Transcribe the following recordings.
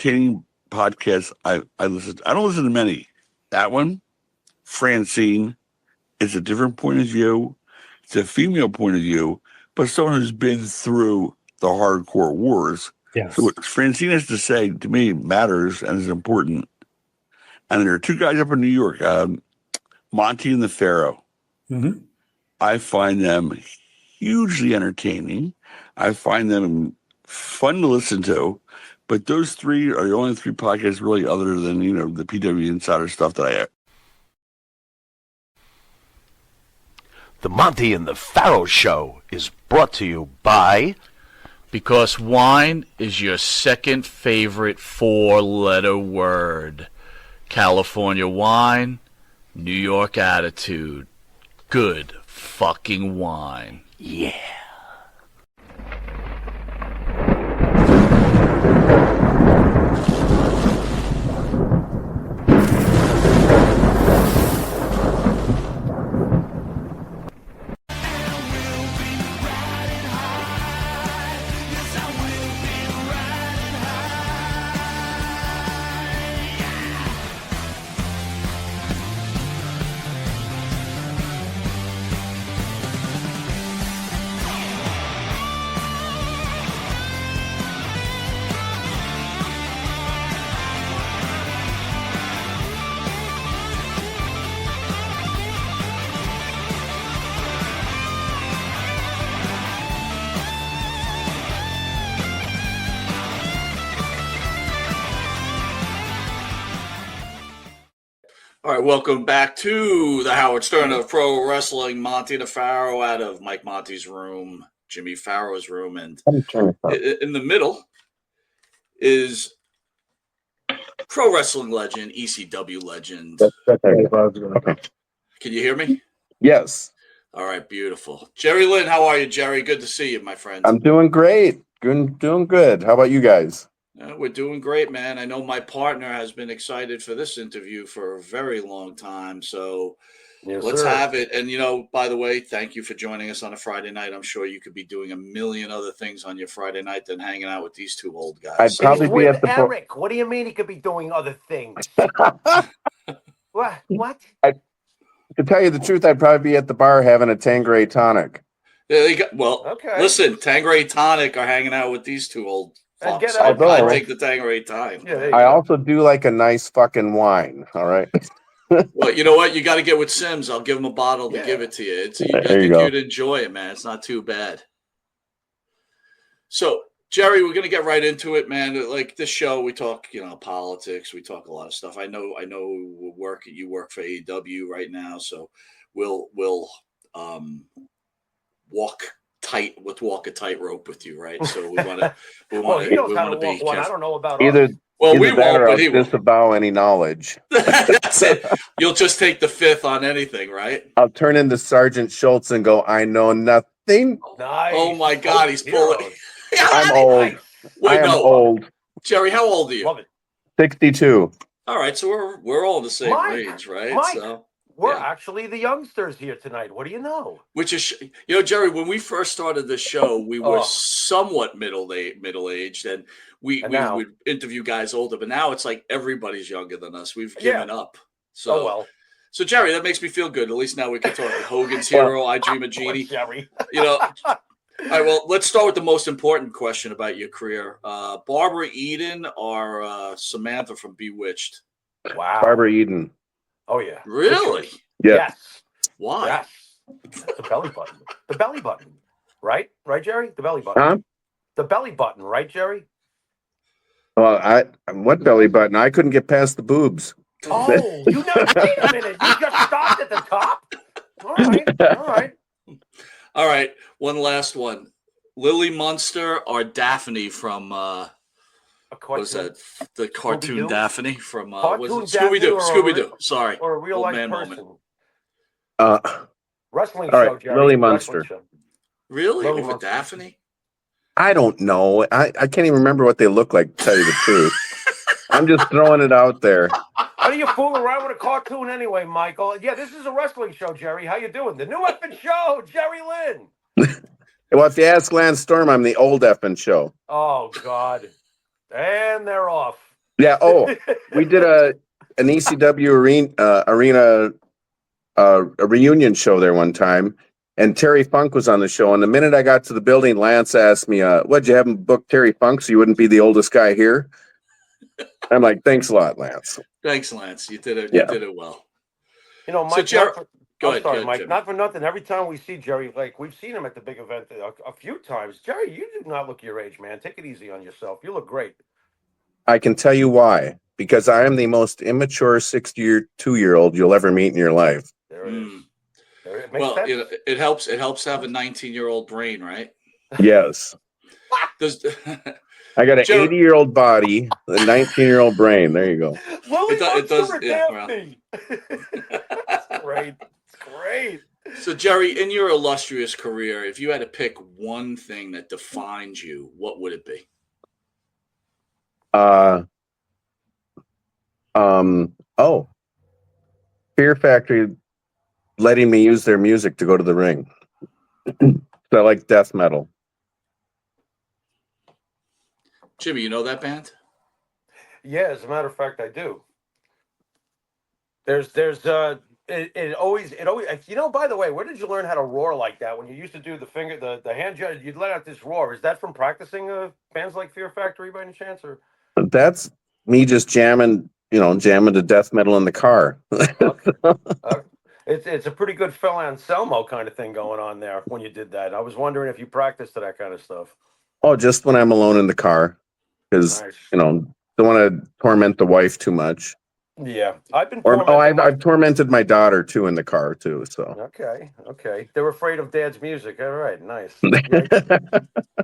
entertaining podcasts I listen to. I don't listen to many. That one, Francine, is a different point of view. It's a female point of view, but someone who's been through the hardcore wars. Yes. So what Francine has to say to me matters and is important. And there are two guys up in New York, Monte and the Pharaoh. Mm-hmm. I find them hugely entertaining. I find them fun to listen to. But those three are the only three podcasts really other than, the PW Insider stuff that I have. The Monte and the Pharaoh Show is brought to you by... Because wine is your second favorite four-letter word. California wine, New York attitude. Good fucking wine. Yeah. All right, welcome back to the Howard Stern of Pro Wrestling. Monte the Pharaoh out of Mike Monte's room, Jimmy Farrow's room, and in the middle is pro wrestling legend, ECW legend. Can you hear me? Yes. All right, beautiful. Jerry Lynn, how are you, Jerry? Good to see you, my friend. I'm doing great. Doing good. How about you guys? We're doing great, man. I know my partner has been excited for this interview for a very long time, so let's have it. And, by the way, thank you for joining us on a Friday night. I'm sure you could be doing a million other things on your Friday night than hanging out with these two old guys. I'd probably be at the Eric. What do you mean he could be doing other things? What? To tell you the truth, I'd probably be at the bar having a Tanqueray tonic. Okay. Listen, Tanqueray tonic are hanging out with these two old fucks. I take the Tanqueray time. Yeah, I also do like a nice fucking wine. All right. Well, you know what? You got to get with Sims. I'll give him a bottle to give it to you. I think you'd enjoy it, man. It's not too bad. So, Jerry, we're gonna get right into it, man. Like this show, we talk, politics. We talk a lot of stuff. I know. You work for AEW right now, so we'll walk a tightrope with you, right? So we want to be careful. I don't know about either. Well, we won't, but he will disavow any knowledge. That's it. You'll just take the fifth on anything, right? I'll turn into Sergeant Schultz and go, I know nothing. Nice. Oh my God, he's pulling. I'm old. Wait, I am old. Jerry, how old are you? Love it. 62. All right, so we're all the same age, right? Mike, so we're actually the youngsters here tonight. What do you know? Which is, Jerry, when we first started the show, we were somewhat middle-aged, and we would interview guys older, but now it's like everybody's younger than us. We've given up. So, So, Jerry, that makes me feel good. At least now we can talk Hogan's Hero, I Dream of Jeannie. Jerry. All right, well, let's start with the most important question about your career. Barbara Eden or Samantha from Bewitched? Wow. Barbara Eden. Oh, yeah. Really? Yeah. Yes. Why? Yes. The belly button. The belly button. Right? Right, Jerry? The belly button. Huh? The belly button, right, Jerry? Well, what belly button? I couldn't get past the boobs. Oh, wait a minute. You just stopped at the top? All right. All right, one last one. Lily Munster or Daphne from what was that? The cartoon Scooby-Doo? Daphne from Scooby-Doo. Scooby-Doo. Sorry. Or a real life man person. Moment. Wrestling all right, show, Jerry. Lily Munster. Really? Lily Over Munster. Daphne? I don't know. I can't even remember what they look like, to tell you the truth. I'm just throwing it out there. How do you fool around with a cartoon anyway, Michael? Yeah, this is a wrestling show, Jerry. How you doing? The new effing show, Jerry Lynn. Well, if you ask Lance Storm, I'm the old effing show. Oh, God. And they're off. Yeah. Oh, we did an ECW arena a reunion show there one time, and Terry Funk was on the show. And the minute I got to the building, Lance asked me, "What'd you have him book Terry Funk so you wouldn't be the oldest guy here?" I'm like, "Thanks a lot, Lance." Thanks, Lance. You did it. Yeah. You did it well. You know, Mike. So, Jerry, go ahead. Sorry, go ahead, Mike. Jimmy. Not for nothing. Every time we see Jerry, like we've seen him at the big event a few times. Jerry, you do not look your age, man. Take it easy on yourself. You look great. I can tell you why. Because I am the most immature 62-year-old you'll ever meet in your life. There it is. It makes Well, sense. it helps. It helps to have a 19-year-old brain, right? Yes. I got an 80-year-old body, a 19-year-old brain. There you go. Willie it does. Yeah, Daphne. That's great. It's great. So, Jerry, in your illustrious career, if you had to pick one thing that defines you, what would it be? Fear Factory letting me use their music to go to the ring. So I like death metal. Jimmy, you know that band? Yeah, as a matter of fact, I do. It always, you know, by the way, where did you learn how to roar like that? When you used to do the hand gesture, you'd let out this roar. Is that from practicing bands like Fear Factory by any chance? Or that's me just jamming to death metal in the car. Okay. It's a pretty good Phil Anselmo kind of thing going on there when you did that. I was wondering if you practiced that kind of stuff. Oh, just when I'm alone in the car, because Nice. don't want to torment the wife too much. Yeah, I've been. I've tormented my daughter too in the car too. So okay, they're afraid of Dad's music. All right, nice.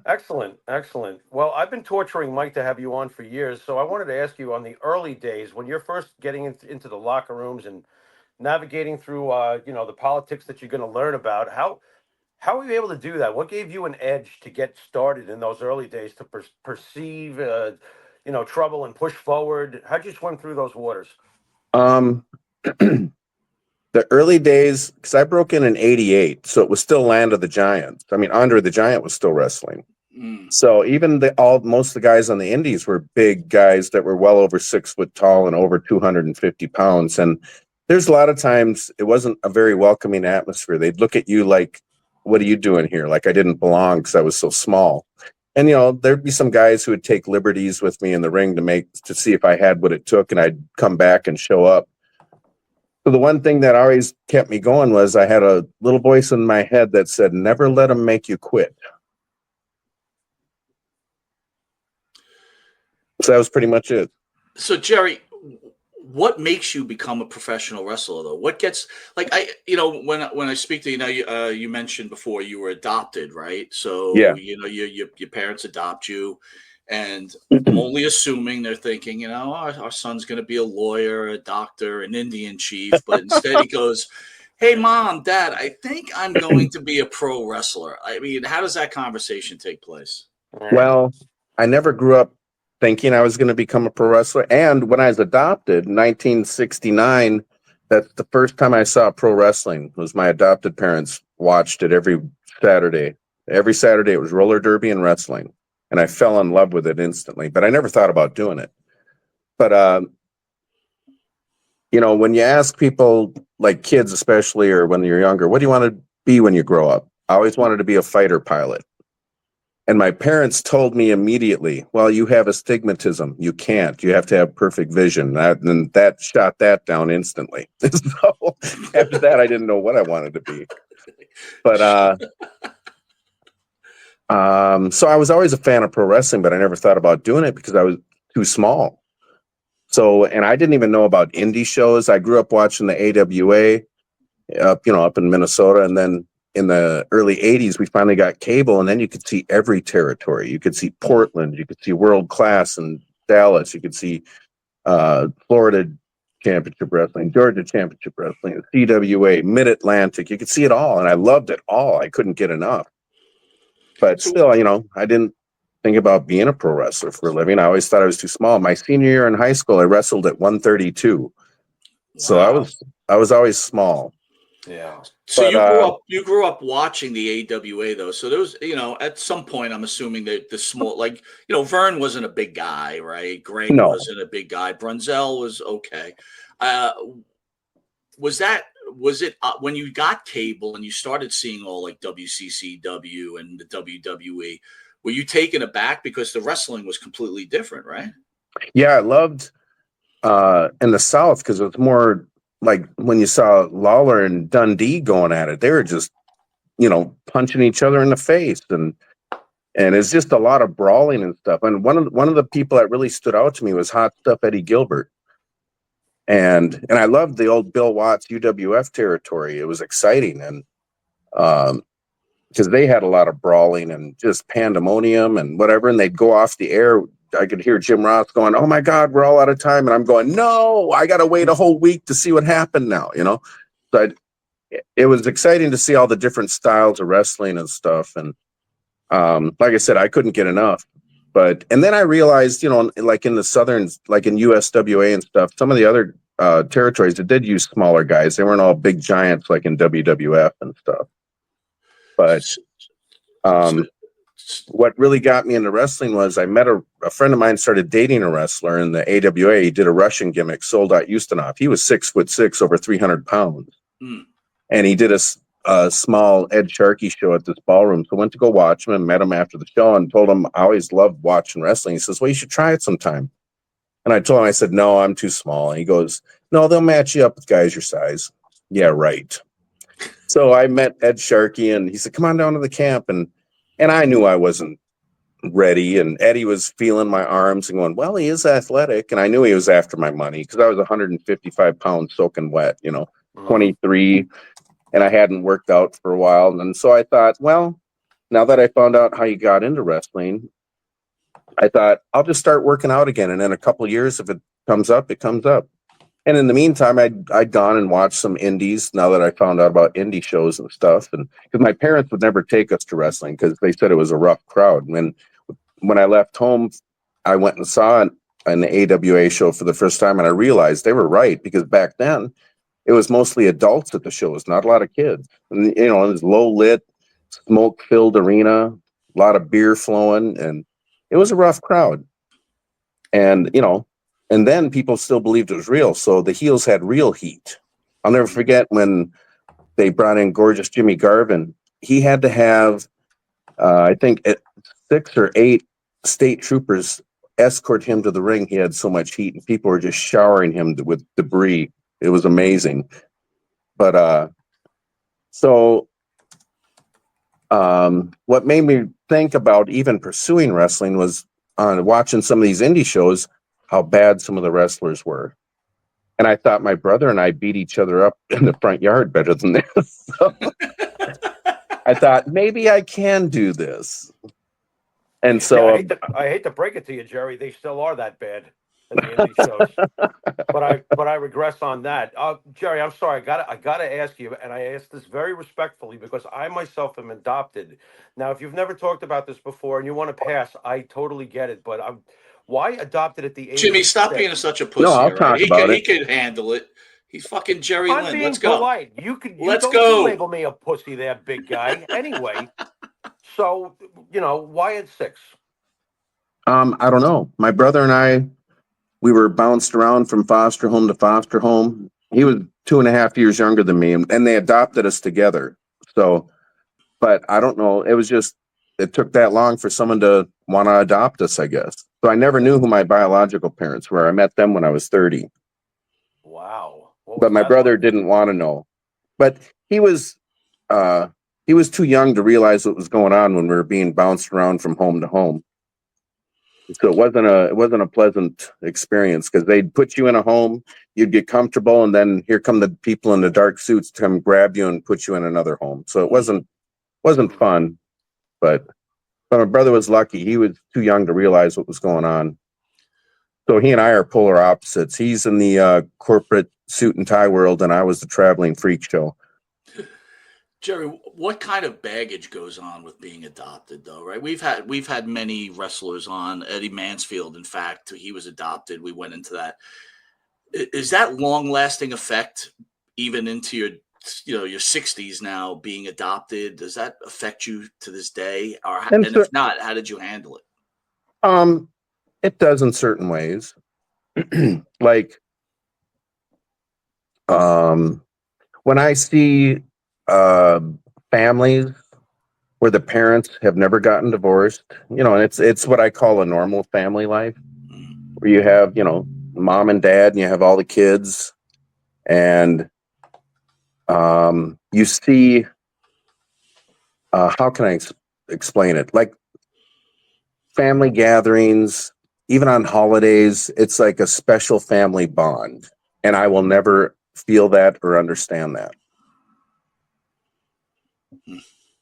Excellent. Well, I've been torturing Mike to have you on for years, so I wanted to ask you on the early days when you're first getting into the locker rooms and navigating through, the politics that you're going to learn about. How were you able to do that? What gave you an edge to get started in those early days to perceive, trouble and push forward? How'd you swim through those waters? The early days, because I broke in '88, so it was still Land of the Giants. I mean, Andre the Giant was still wrestling. So even most of the guys on the indies were big guys that were well over 6 foot tall and over 250 pounds. And there's a lot of times it wasn't a very welcoming atmosphere. They'd look at you like, "What are you doing here?" Like I didn't belong because I was so small. And there'd be some guys who would take liberties with me in the ring to see if I had what it took, and I'd come back and show up. So the one thing that always kept me going was I had a little voice in my head that said, "Never let them make you quit." So that was pretty much it. So, Jerry, what makes you become a professional wrestler, though? What gets when I speak to you mentioned before you were adopted, right? So yeah. Your parents adopt you, and I'm only assuming they're thinking, our son's going to be a lawyer, a doctor, an Indian chief, but instead he goes, "Hey, Mom, Dad, I think I'm going to be a pro wrestler." I mean, how does that conversation take place? Well, I never grew up thinking I was going to become a pro wrestler. And when I was adopted in 1969, that's the first time I saw pro wrestling. Was my adopted parents watched it every Saturday. Every Saturday it was roller derby and wrestling. And I fell in love with it instantly, but I never thought about doing it. But, when you ask people, like kids especially, or when you're younger, what do you want to be when you grow up? I always wanted to be a fighter pilot. And my parents told me immediately, "Well, you have astigmatism. You can't. You have to have perfect vision." And that shot that down instantly. So after that, I didn't know what I wanted to be. But so I was always a fan of pro wrestling, but I never thought about doing it because I was too small. So, and I didn't even know about indie shows. I grew up watching the AWA up in Minnesota, and then in the early 80s, we finally got cable, and then you could see every territory. You could see Portland, you could see World Class in Dallas, you could see Florida Championship Wrestling, Georgia Championship Wrestling, CWA, Mid-Atlantic. You could see it all, and I loved it all. I couldn't get enough. But still, I didn't think about being a pro wrestler for a living. I always thought I was too small. My senior year in high school, I wrestled at 132. Wow. So I was always small. Yeah. So you grew up watching the AWA though. So there was, at some point I'm assuming that the small, like, Vern wasn't a big guy, right? Greg No. wasn't a big guy. Brunzell was okay. Was it when you got cable and you started seeing all like WCCW and the WWE, were you taken aback because the wrestling was completely different, right? Yeah, I loved in the South because it was more like when you saw Lawler and Dundee going at it, they were just, punching each other in the face, and it's just a lot of brawling and stuff. And one of the people that really stood out to me was Hot Stuff Eddie Gilbert. And I loved the old Bill Watts UWF territory. It was exciting, and because they had a lot of brawling and just pandemonium and whatever, and they'd go off the air. I could hear Jim Ross going, "Oh my God, we're all out of time," and I'm going, "No, I got to wait a whole week to see what happened now." So it was exciting to see all the different styles of wrestling and stuff. And like I said, I couldn't get enough. And then I realized, like in the Southern, like in USWA and stuff, some of the other territories that did use smaller guys. They weren't all big giants like in WWF and stuff. But what really got me into wrestling was I met a friend of mine started dating a wrestler in the AWA. He did a Russian gimmick, Soldat Ustinov. He was 6'6", over 300 pounds. Mm. And he did a small Ed Sharkey show at this ballroom. So I went to go watch him and met him after the show and told him I always loved watching wrestling. He says, "Well, you should try it sometime." And I told him, I said, "No, I'm too small." And he goes, "No, they'll match you up with guys your size." Yeah, right. So I met Ed Sharkey and he said, "Come on down to the camp." And I knew I wasn't ready. And Eddie was feeling my arms and going, "Well, he is athletic." And I knew he was after my money because I was 155 pounds soaking wet, 23. And I hadn't worked out for a while. And so I thought, well, now that I found out how you got into wrestling, I thought I'll just start working out again. And in a couple of years, if it comes up, it comes up. And in the meantime, I'd gone and watched some indies now that I found out about indie shows and stuff. And because my parents would never take us to wrestling because they said it was a rough crowd. And when I left home, I went and saw an AWA show for the first time. And I realized they were right, because back then, it was mostly adults at the shows, not a lot of kids. And, it was low lit, smoke filled arena, a lot of beer flowing, and it was a rough crowd. And, and then people still believed it was real. So the heels had real heat. I'll never forget when they brought in gorgeous Jimmy Garvin. He had to have, I think, 6 or 8 state troopers escort him to the ring. He had so much heat, and people were just showering him with debris. It was amazing. But what made me think about even pursuing wrestling was watching some of these indie shows, how bad some of the wrestlers were. And I thought my brother and I beat each other up in the front yard better than this. So I thought maybe I can do this. And so I hate to break it to you, Jerry, they still are that bad in the indie shows. But I regress on that. Jerry, I'm sorry. I gotta ask you, and I ask this very respectfully because I myself am adopted. Now, if you've never talked about this before and you want to pass, I totally get it. But why adopted at the age Jimmy, of stop 6? being such a pussy. No, I'll talk about it. He could handle it. He's fucking Jerry I'm Lynn. being Let's go. polite. Let's don't go. label me a pussy there, big guy. Anyway, so why at 6? I don't know. My brother and I, we were bounced around from foster home to foster home. He was 2.5 years younger than me, and they adopted us together. So, but I don't know. It was just, it took that long for someone to want to adopt us, I guess. So I never knew who my biological parents were. I met them when I was 30. Wow. But my brother didn't want to know. But he was too young to realize what was going on when we were being bounced around from home to home. So it wasn't a pleasant experience, because they'd put you in a home, you'd get comfortable, and then here come the people in the dark suits to come grab you and put you in another home. So it wasn't fun. But my brother was lucky. He was too young to realize what was going on. So he and I are polar opposites. He's in the corporate suit and tie world, and I was the traveling freak show. Jerry, what kind of baggage goes on with being adopted, though, right? We've had many wrestlers on. Eddie Mansfield, in fact, he was adopted. We went into that. Is that long-lasting effect even into your 60s now, being adopted, does that affect you to this day? And and if not, how did you handle it? It does in certain ways. Like, when I see families where the parents have never gotten divorced, and it's what I call a normal family life, where you have, mom and dad, and you have all the kids, and you see, how can I explain it? Like family gatherings, even on holidays, it's like a special family bond, and I will never feel that or understand that.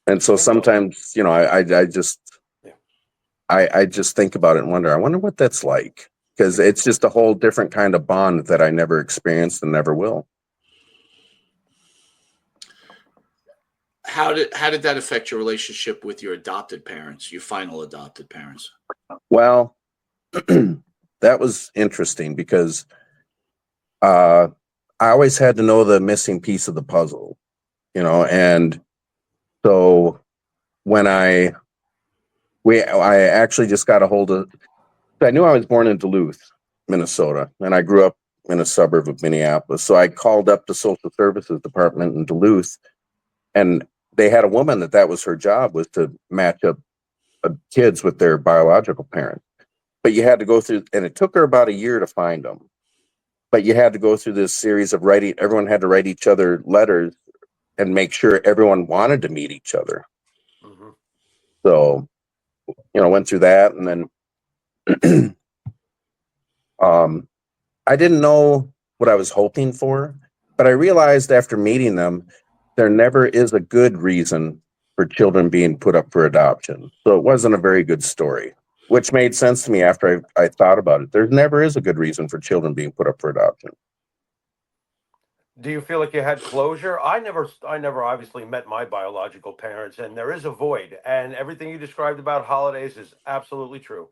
And so sometimes, I just think about it and I wonder what that's like, because it's just a whole different kind of bond that I never experienced and never will. How did that affect your relationship with your adopted parents, your final adopted parents? Well, that was interesting because I always had to know the missing piece of the puzzle, and so when I actually just got a hold of, I knew I was born in Duluth, Minnesota, and I grew up in a suburb of Minneapolis. So I called up the social services department in Duluth, and they had a woman that was her job, was to match up kids with their biological parents. But you had to go through, and it took her about a year to find them. But you had to go through this series of writing. Everyone had to write each other letters and make sure everyone wanted to meet each other. Mm-hmm. So, went through that, and then I didn't know what I was hoping for, but I realized after meeting them, there never is a good reason for children being put up for adoption. So it wasn't a very good story, which made sense to me after I thought about it. There never is a good reason for children being put up for adoption. Do you feel like you had closure? I never obviously met my biological parents, and there is a void. And everything you described about holidays is absolutely true.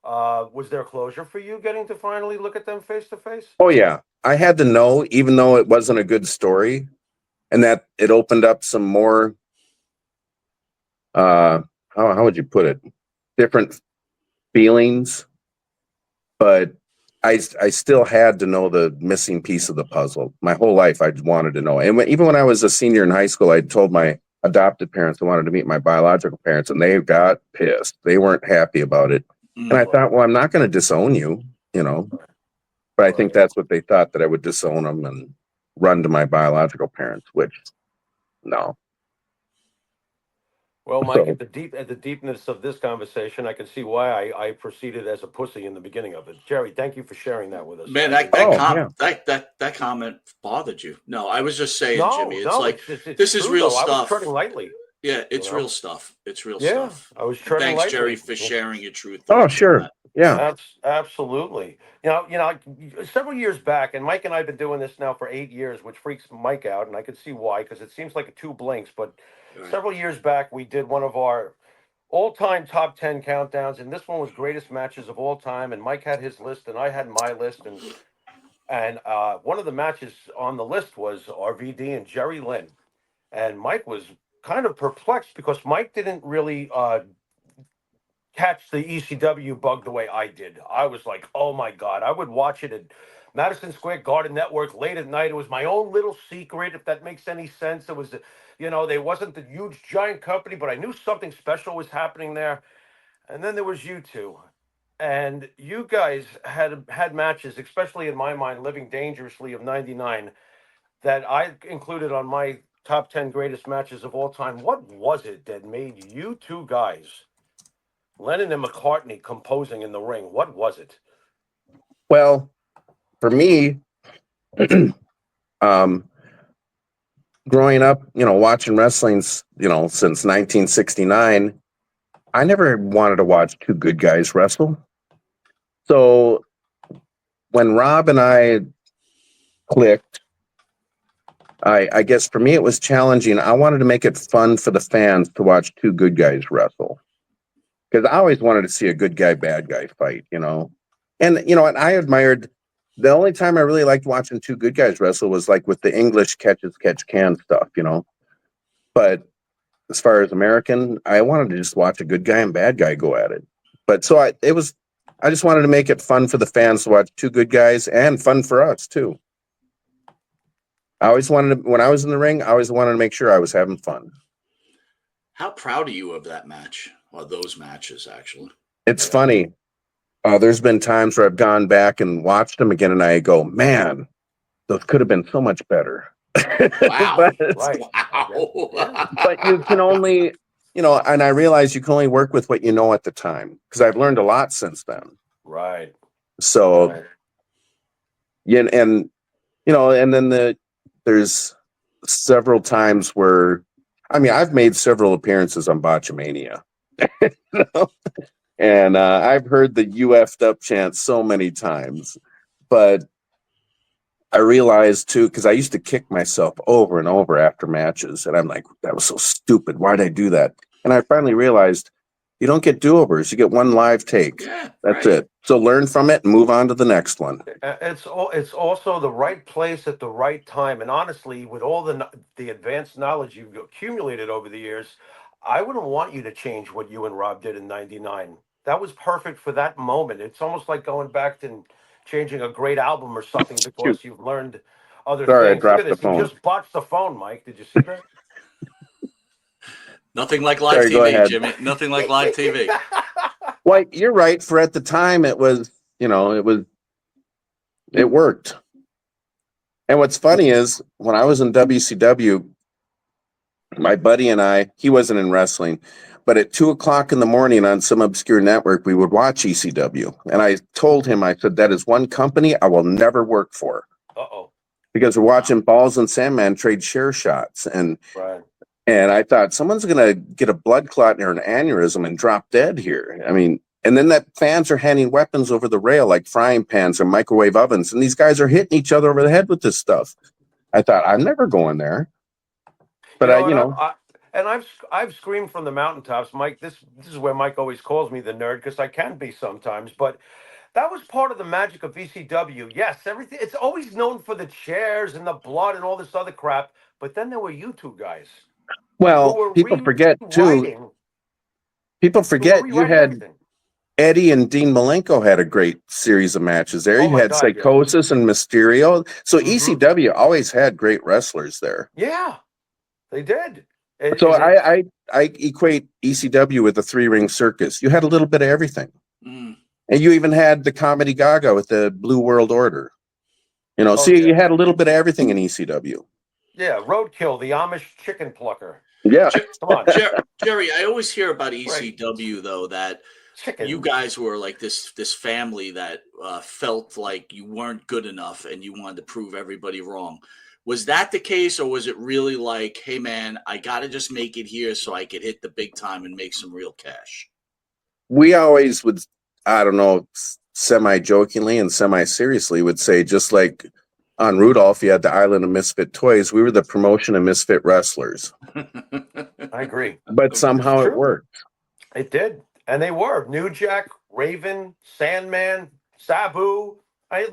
Was there closure for you getting to finally look at them face to face? Oh yeah, I had to know, even though it wasn't a good story, and that it opened up some more. How would you put it? Different feelings, but I still had to know the missing piece of the puzzle. My whole life, I wanted to know. And even when I was a senior in high school, I told my adopted parents I wanted to meet my biological parents, and they got pissed. They weren't happy about it. And I thought, well, I'm not going to disown you, But I think that's what they thought, that I would disown them and run to my biological parents, which, no. Well, Mike, at the deepness of this conversation, I can see why I proceeded as a pussy in the beginning of it. Jerry, thank you for sharing that with us. Man, that comment bothered you. No, I was just saying, Jimmy. It's like this is real stuff. I was treading lightly. Yeah, it's real stuff. It's real stuff. I was treading lightly. Thanks, Jerry, for sharing your truth. Oh, sure. Yeah, absolutely. Several years back, and Mike and I have been doing this now for 8 years, which freaks Mike out, and I can see why, because it seems like two blinks. But several years back, we did one of our all-time top 10 countdowns, and this one was greatest matches of all time. And Mike had his list, and I had my list, and one of the matches on the list was RVD and Jerry Lynn, and Mike was kind of perplexed because Mike didn't really catch the ECW bug the way I did. I was like, oh my God, I would watch it at Madison Square Garden Network late at night. It was my own little secret, if that makes any sense. It was, they wasn't the huge giant company, but I knew something special was happening there. And then there was you two. And you guys had matches, especially in my mind, Living Dangerously of 99, that I included on my top 10 greatest matches of all time. What was it that made you two guys, Lennon and McCartney, composing in the ring? What was it? Well, for me, growing up, watching wrestling, since 1969, I never wanted to watch two good guys wrestle. So when Rob and I clicked, I guess for me it was challenging. I wanted to make it fun for the fans to watch two good guys wrestle, because I always wanted to see a good guy, bad guy fight, And, and I admired The only time I really liked watching two good guys wrestle was like with the English catch can stuff, But as far as American, I wanted to just watch a good guy and bad guy go at it. But so I just wanted to make it fun for the fans to watch two good guys and fun for us too. I always wanted to, when I was in the ring, I always wanted to make sure I was having fun. How proud are you of that match, or those matches, actually? It's funny. There's been times where I've gone back and watched them again, and I go, man, those could have been so much better. Wow. Wow. But you can only, and I realize you can only work with what you know at the time, because I've learned a lot since then. Right. So, yeah, and then there's several times where, I've made several appearances on Botchamania. And I've heard the "you effed up" chant so many times, but I realized too, because I used to kick myself over and over after matches, and I'm like, that was so stupid. Why'd I do that? And I finally realized you don't get do-overs. You get one live take. Yeah, that's it. So learn from it and move on to the next one. It's also the right place at the right time. And honestly, with all the advanced knowledge you've accumulated over the years, I wouldn't want you to change what you and Rob did in '99. That was perfect for that moment. It's almost like going back and changing a great album or something because you've learned other things. Look at this. You just botched the phone, Mike. Did you see that? Nothing like live TV, Jimmy. Nothing like live TV. Well, you're right. For at the time, it was, it worked. And what's funny is when I was in WCW, my buddy and I, he wasn't in wrestling, but at 2:00 in the morning on some obscure network, we would watch ECW. And I told him, I said, that is one company I will never work for. Because we're watching Balls and Sandman trade share shots. And I thought, someone's going to get a blood clot or an aneurysm and drop dead here. And then that fans are handing weapons over the rail like frying pans or microwave ovens. And these guys are hitting each other over the head with this stuff. I thought, I'm never going there. But I've screamed from the mountaintops, Mike. This is where Mike always calls me the nerd because I can be sometimes. But that was part of the magic of ECW. Yes, everything. It's always known for the chairs and the blood and all this other crap. But then there were you two guys. Well, people forget too. People forget you had Eddie and Dean Malenko had a great series of matches there. You had Psychosis and Mysterio. So ECW always had great wrestlers there. Yeah, they did. So I equate ECW with the three-ring circus. You had a little bit of everything. And you even had the Comedy Gaga with the Blue World Order. You had a little bit of everything in ECW. Yeah, Roadkill, the Amish chicken plucker. Yeah. Come on. Jerry, I always hear about ECW, though, that you guys were like this family that felt like you weren't good enough and you wanted to prove everybody wrong. Was that the case, or was it really like, hey, man, I got to just make it here so I could hit the big time and make some real cash? We always would, I don't know, semi-jokingly and semi-seriously would say, just like on Rudolph, you had the Island of Misfit Toys. We were the promotion of Misfit Wrestlers. I agree. But somehow it worked. It did. And they were. New Jack, Raven, Sandman, Sabu.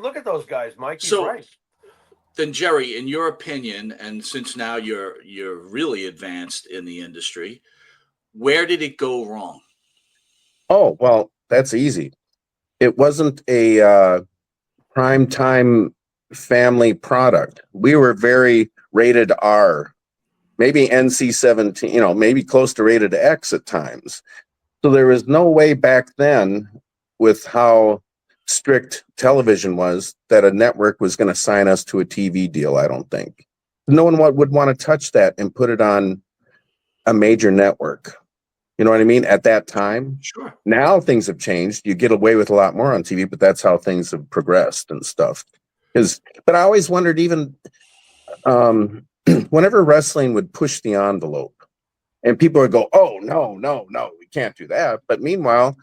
Look at those guys, Mike. He's right. Then, Jerry, in your opinion, and since now you're really advanced in the industry, where did it go wrong? Oh, well, that's easy. It wasn't a primetime family product. We were very rated R, maybe NC-17, maybe close to rated X at times. So there was no way back then, with how strict television was, that a network was going to sign us to a TV deal. I don't think no one would want to touch that and put it on a major network. You know what I mean? At that time. Sure. Now things have changed. You get away with a lot more on TV, but that's how things have progressed and stuff. But I always wondered, even whenever wrestling would push the envelope and people would go, oh, no, we can't do that. But meanwhile,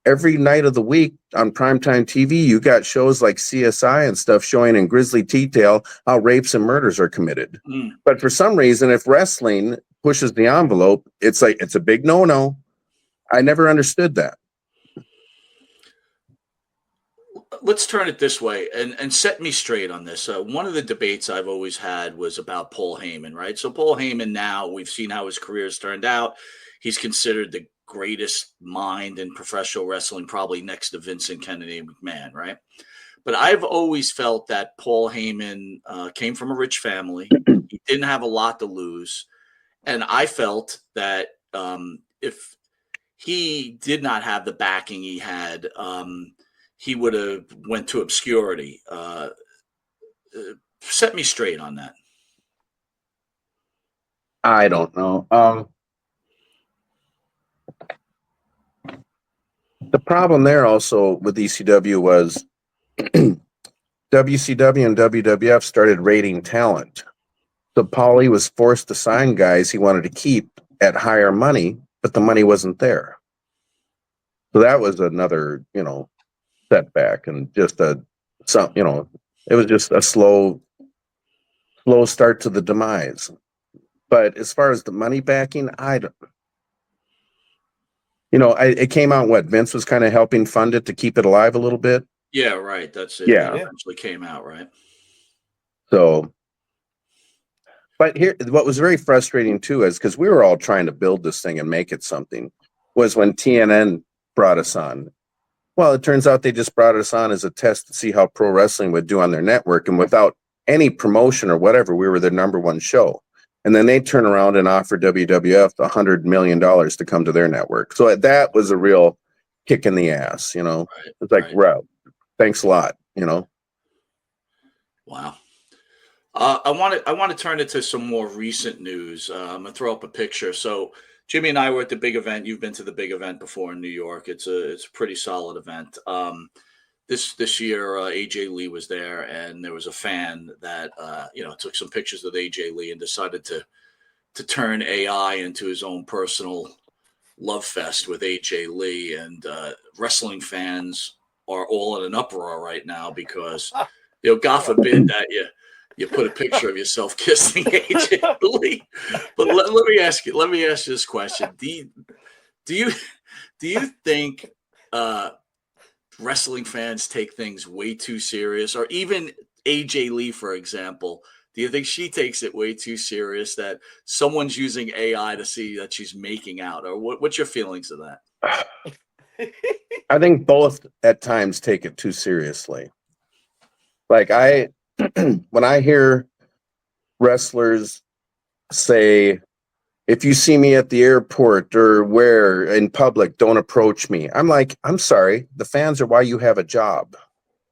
every night of the week on primetime TV, you got shows like CSI and stuff showing in grisly detail how rapes and murders are committed. But for some reason, if wrestling pushes the envelope, it's a big no-no. I never understood that. let's turn it this way and set me straight on this. One of the debates I've always had was about Paul Heyman, right? So Paul Heyman, now we've seen how his career has turned out. He's considered the greatest mind in professional wrestling, probably next to Vincent Kennedy McMahon, right? But I've always felt that Paul Heyman came from a rich family. He didn't have a lot to lose. And I felt that if he did not have the backing he had, he would have went to obscurity. Set me straight on that. I don't know. The problem there also with ECW was WCW and WWF started rating talent. So Paulie was forced to sign guys he wanted to keep at higher money, but the money wasn't there. So that was another, setback, and just it was just a slow start to the demise. But as far as the money backing, it came out what Vince was kind of helping fund it to keep it alive a little bit. Yeah, right. That's it. Yeah, it eventually came out, right? So, but here, what was very frustrating too is because we were all trying to build this thing and make it something, was when TNN brought us on. Well, it turns out they just brought us on as a test to see how pro wrestling would do on their network, and without any promotion or whatever, we were their number one show. And then they turn around and offer WWF $100 million to come to their network. So that was a real kick in the ass, Right, It's like, right. Thanks a lot, Wow. I want to turn it to some more recent news. I'm gonna throw up a picture. So Jimmy and I were at the big event. You've been to the big event before in New York. It's a pretty solid event. This year, AJ Lee was there, and there was a fan that took some pictures of AJ Lee and decided to turn AI into his own personal love fest with AJ Lee. And wrestling fans are all in an uproar right now because God forbid that you put a picture of yourself kissing AJ Lee. But let me ask you this question: Do you think wrestling fans take things way too serious, or even AJ Lee, for example? Do you think she takes it way too serious that someone's using AI to see that she's making out, or what's your feelings of that? I think both at times take it too seriously. Like when I hear wrestlers say, if you see me at the airport or where in public, don't approach me. I'm like, I'm sorry. The fans are why you have a job.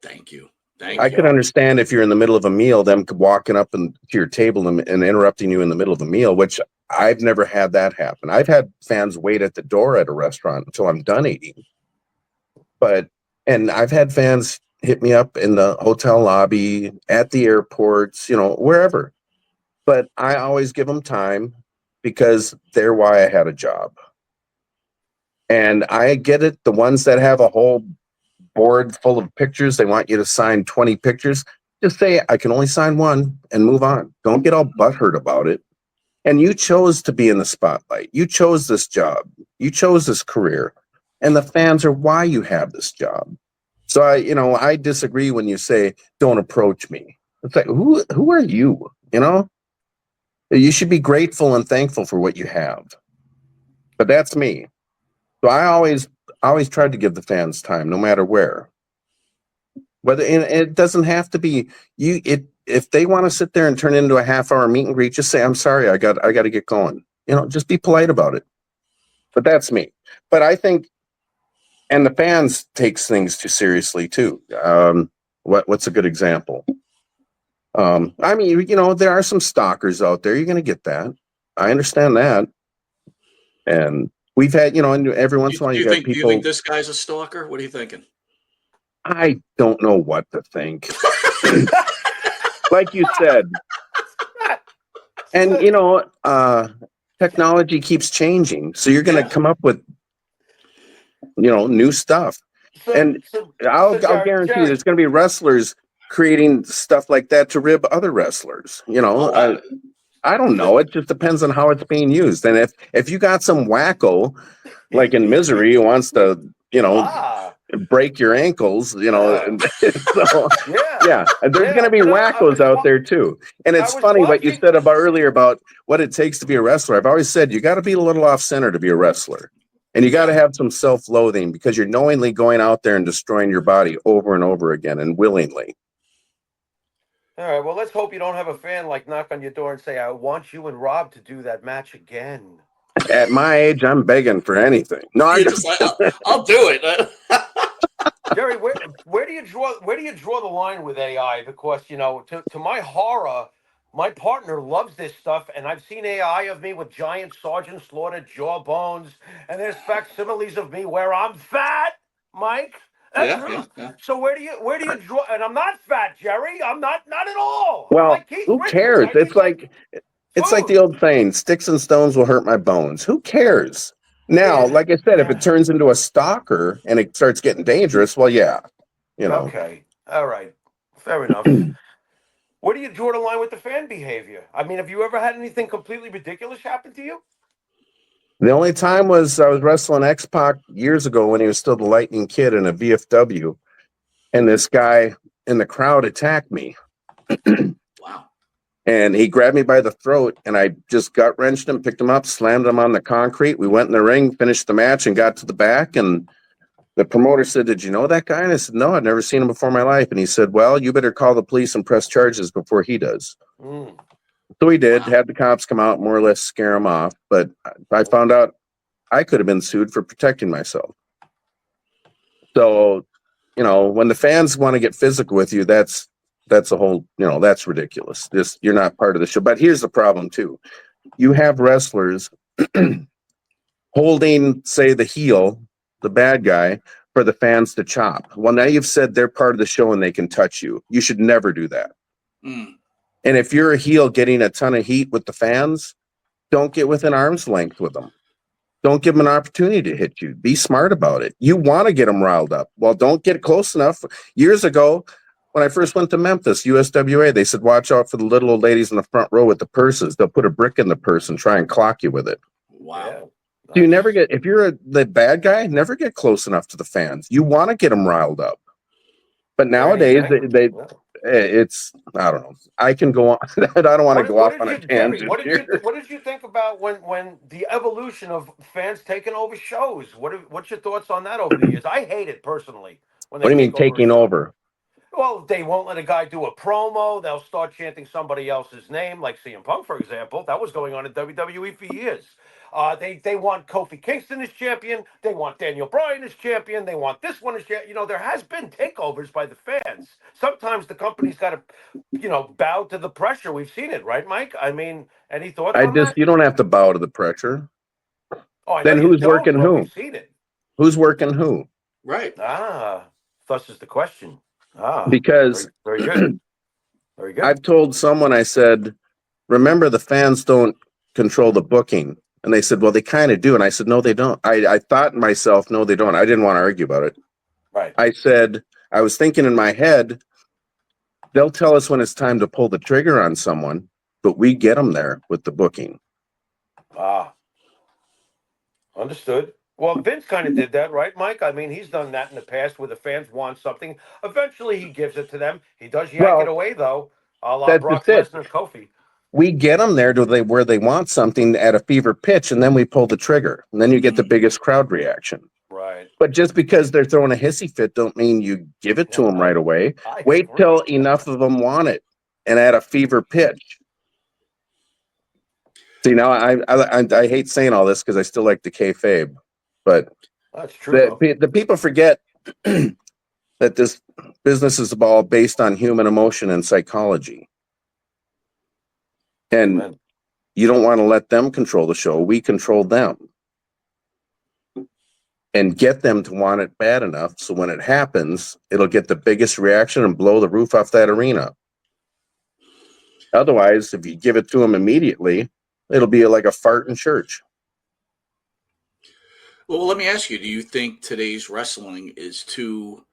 Thank you. I could understand if you're in the middle of a meal, them walking up to your table and interrupting you in the middle of a meal, which I've never had that happen. I've had fans wait at the door at a restaurant until I'm done eating. And I've had fans hit me up in the hotel lobby, at the airports, wherever. But I always give them time because they're why I had a job. And I get it. The ones that have a whole board full of pictures, they want you to sign 20 pictures. Just say, I can only sign one and move on. Don't get all butthurt about it. And you chose to be in the spotlight. You chose this job. You chose this career. And the fans are why you have this job. So I disagree when you say, don't approach me. It's like, who are you? You should be grateful and thankful for what you have. But that's me. So I always tried to give the fans time, no matter where. Whether it doesn't have to be if they want to sit there and turn it into a half-hour meet and greet, just say, I'm sorry, I got to get going. Just be polite about it. But that's me. But I think, and the fans takes things too seriously too. What's a good example? I mean, there are some stalkers out there. You're going to get that. I understand that. And we've had, and every once in a while you got people. Do you think this guy's a stalker? What are you thinking? I don't know what to think. Like you said. And, technology keeps changing. So you're going to come up with, new stuff. And I'll guarantee you there's going to be wrestlers creating stuff like that to rib other wrestlers. I don't know. It just depends on how it's being used. And if you got some wacko like in Misery who wants to, break your ankles, so and there's going to be I wackos out there too. And it's funny what you said about earlier about what it takes to be a wrestler. I've always said you got to be a little off center to be a wrestler, and you got to have some self-loathing because you're knowingly going out there and destroying your body over and over again and willingly. All right, well, let's hope you don't have a fan knock on your door and say, "I want you and Rob to do that match again." At my age, I'm begging for anything. No, I'm just like, I'll do it. Jerry, where do you draw the line with AI? Because to my horror, my partner loves this stuff, and I've seen AI of me with giant Sergeant Slaughter jawbones, and there's facsimiles of me where I'm fat, Mike. Yeah. So where do you draw? And I'm not fat, Jerry. I'm not at all. Well, who cares? It's like the old saying, sticks and stones will hurt my bones. Who cares? Now, like I said, if it turns into a stalker and it starts getting dangerous, well, Okay. All right. Fair enough. Where do you draw the line with the fan behavior? I mean, have you ever had anything completely ridiculous happen to you? The only time was I was wrestling X-Pac years ago when he was still the Lightning Kid in a VFW, and this guy in the crowd attacked me. Wow. And he grabbed me by the throat, and I just gut-wrenched him, picked him up, slammed him on the concrete. We went in the ring, finished the match, and got to the back, and the promoter said, "Did you know that guy?" And I said, "No, I'd never seen him before in my life." And he said, "Well, you better call the police and press charges before he does." So he did, had the cops come out, more or less scare him off. But I found out I could have been sued for protecting myself. So, when the fans want to get physical with you, that's a whole, that's ridiculous. You're not part of the show. But here's the problem too. You have wrestlers holding, say, the heel, the bad guy, for the fans to chop. Well, now you've said they're part of the show and they can touch you. You should never do that. And if you're a heel getting a ton of heat with the fans, don't get within arm's length with them. Don't give them an opportunity to hit you. Be smart about it. You want to get them riled up. Well, don't get close enough. Years ago, when I first went to Memphis, USWA, they said, watch out for the little old ladies in the front row with the purses. They'll put a brick in the purse and try and clock you with it. Wow. Yeah. So you never get, if you're the bad guy, never get close enough to the fans. You want to get them riled up. But nowadays, it's, I don't know. I can go on. I don't want to go off on a tangent. What did you think about when the evolution of fans taking over shows? What's your thoughts on that over the years? I hate it personally. What do you mean taking over? Well, they won't let a guy do a promo. They'll start chanting somebody else's name, like CM Punk, for example. That was going on in WWE for years. They want Kofi Kingston as champion. They want Daniel Bryan as champion. They want this one as champion. There has been takeovers by the fans. Sometimes the company's got to, bow to the pressure. We've seen it, right, Mike? I mean, any thoughts on that? You don't have to bow to the pressure. Oh, then who's working who? We've seen it. Who's working who? Right. Thus is the question. Because very good. Very good. I've told someone, I said, remember the fans don't control the booking. And they said, well, they kind of do. And I said, no, they don't. I thought to myself, no, they don't. I didn't want to argue about it. Right. I said, I was thinking in my head, they'll tell us when it's time to pull the trigger on someone, but we get them there with the booking. Understood. Well, Vince kind of did that, right, Mike? I mean, he's done that in the past where the fans want something. Eventually, he gives it to them. He does yank it away, though, a la Brock Lesnar and Kofi. We get them there where they want something at a fever pitch, and then we pull the trigger. And then you get the biggest crowd reaction. Right. But just because they're throwing a hissy fit don't mean you give it to them right away. Wait till enough of them want it and at a fever pitch. See, now I hate saying all this because I still like the kayfabe. But that's true. The people forget that this business is all based on human emotion and psychology. And you don't want to let them control the show. We control them. And get them to want it bad enough so when it happens, it'll get the biggest reaction and blow the roof off that arena. Otherwise, if you give it to them immediately, it'll be like a fart in church. Well, let me ask you, do you think today's wrestling is too...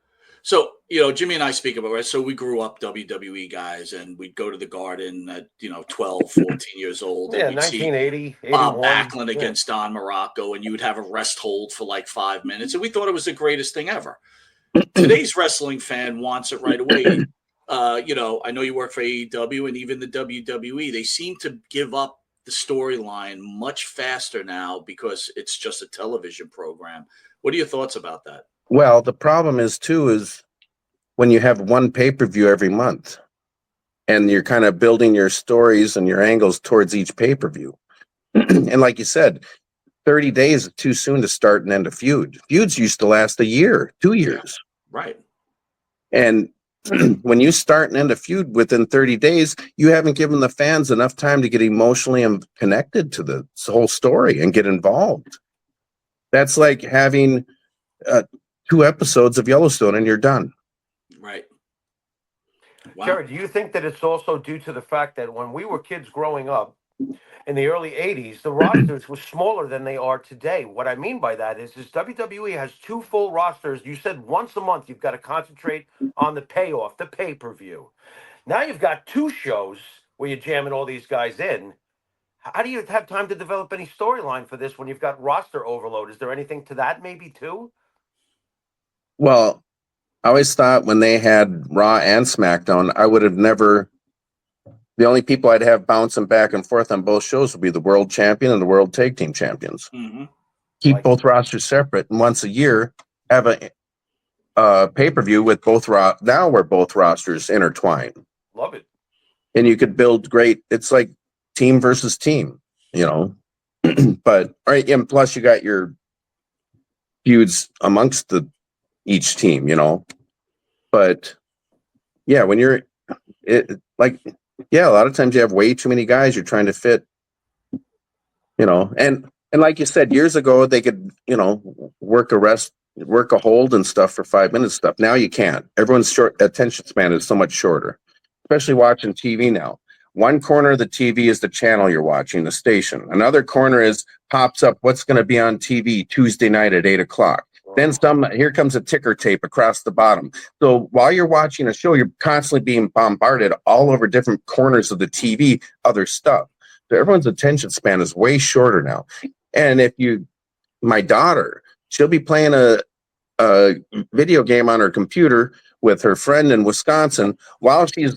So, Jimmy and I speak about it. So we grew up WWE guys, and we'd go to the Garden at, 12, 14 years old. Yeah, and 1980, Bob Backlund against Don Morocco, and you would have a rest hold for like 5 minutes. And we thought it was the greatest thing ever. today's wrestling fan wants it right away. I know you work for AEW and even the WWE. They seem to give up the storyline much faster now because it's just a television program. What are your thoughts about that? Well, the problem is when you have one pay-per-view every month and you're kind of building your stories and your angles towards each pay-per-view. And like you said, 30 days is too soon to start and end a feud. Feuds used to last a year, 2 years. Yeah, right. And when you start and end a feud within 30 days, you haven't given the fans enough time to get emotionally connected to the whole story and get involved. That's like having 2 episodes of Yellowstone and you're done. Right. Wow. Jerry, do you think that it's also due to the fact that when we were kids growing up in the early 80s, the rosters were smaller than they are today? What I mean by that is WWE has 2 full rosters. You said once a month you've got to concentrate on the payoff, the pay-per-view. Now you've got 2 shows where you're jamming all these guys in. How do you have time to develop any storyline for this when you've got roster overload? Is there anything to that maybe too? Well, I always thought when they had Raw and SmackDown, I would have never. The only people I'd have bouncing back and forth on both shows would be the world champion and the world tag team champions. Mm-hmm. Keep both rosters separate, and once a year have a pay-per-view with both now where both rosters intertwine. Love it. And you could build great. It's like team versus team, But right, and plus you got your feuds amongst each team, But yeah, when you're a lot of times you have way too many guys you're trying to fit, and like you said, years ago they could, work a hold and stuff for 5 minutes stuff. Now you can't. Everyone's short attention span is so much shorter, especially watching TV now. One corner of the TV is the channel you're watching, the station. Another corner pops up what's going to be on TV Tuesday night at 8:00. Then here comes a ticker tape across the bottom. So while you're watching a show, you're constantly being bombarded all over different corners of the TV, other stuff. So everyone's attention span is way shorter now. And my daughter, she'll be playing a video game on her computer with her friend in Wisconsin while she's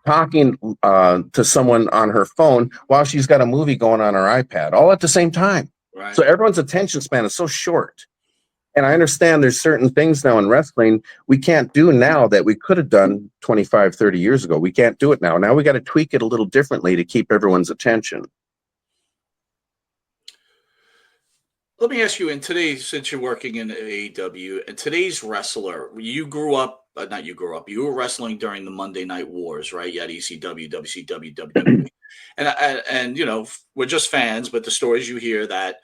talking to someone on her phone while she's got a movie going on her iPad, all at the same time. Right. So everyone's attention span is so short. And I understand there's certain things now in wrestling we can't do now that we could have done 25, 30 years ago. We can't do it now. Now we got to tweak it a little differently to keep everyone's attention. Let me ask you, since you're working in AEW, and today's wrestler, you were wrestling during the Monday Night Wars, right? You had ECW, WCW, WWE. And we're just fans, but the stories you hear that,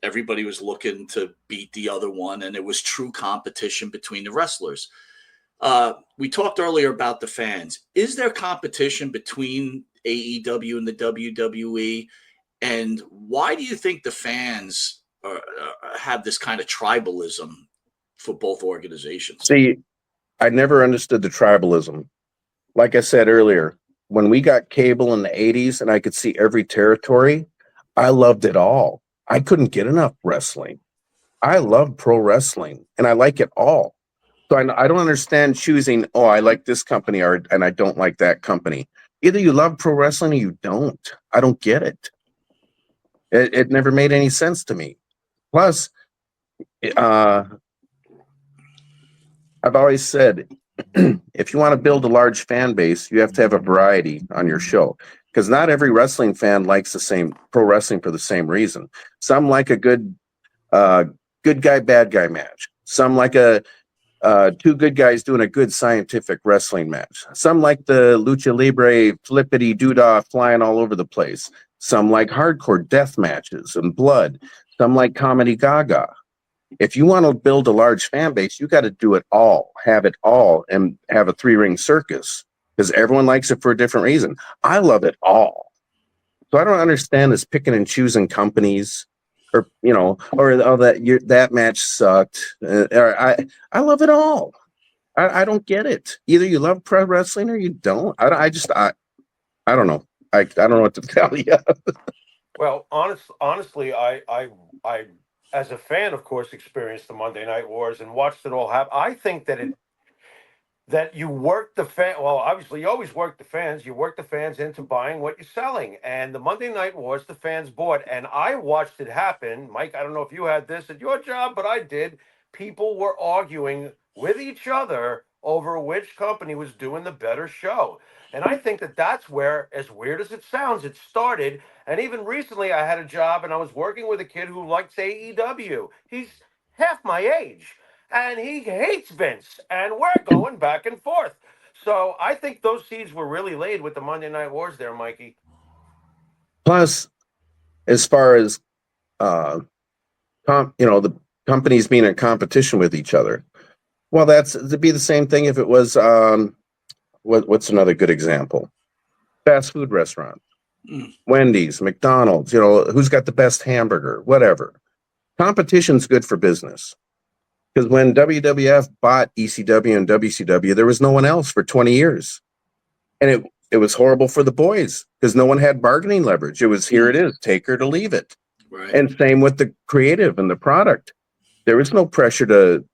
everybody was looking to beat the other one, and it was true competition between the wrestlers. We talked earlier about the fans. Is there competition between AEW and the WWE? And why do you think the fans have this kind of tribalism for both organizations? See, I never understood the tribalism. Like I said earlier, when we got cable in the 80s and I could see every territory, I loved it all. I couldn't get enough wrestling. I love pro wrestling and I like it all. So I don't understand choosing, I like this company and I don't like that company. Either you love pro wrestling or you don't. I don't get it. It never made any sense to me. Plus, I've always said, if you want to build a large fan base, you have to have a variety on your show. Because not every wrestling fan likes the same pro wrestling for the same reason. Some like a good guy, bad guy match. Some like two good guys doing a good scientific wrestling match. Some like the lucha libre flippity doodah flying all over the place. Some like hardcore death matches and blood. Some like comedy gaga. If you want to build a large fan base, you got to do it all, have it all, and have a 3-ring circus because everyone likes it for a different reason. I love it all. So I don't understand this picking and choosing companies or that match sucked. I love it all. I don't get it. Either you love pro wrestling or you don't. I don't know. I don't know what to tell you. Well, honestly, I as a fan, of course, experienced the Monday Night Wars and watched it all happen. I think that you work the fan. Well, obviously, you always work the fans. You work the fans into buying what you're selling. And the Monday Night Wars, the fans bought. And I watched it happen. Mike, I don't know if you had this at your job, but I did. People were arguing with each other over which company was doing the better show. And I think that that's where, as weird as it sounds, it started. And even recently, I had a job and I was working with a kid who likes AEW. He's half my age and he hates Vince, and we're going back and forth. So I think those seeds were really laid with the Monday Night Wars there, Mikey. Plus, as far as the companies being in competition with each other, well, it'd be the same thing if it was what's another good example? Fast food restaurant, Wendy's, McDonald's. Who's got the best hamburger? Whatever. Competition's good for business. Because when WWF bought ECW and WCW, there was no one else for 20 years. And it was horrible for the boys because no one had bargaining leverage. It was, here it is, take her to leave it. Right. And same with the creative and the product. There was no pressure to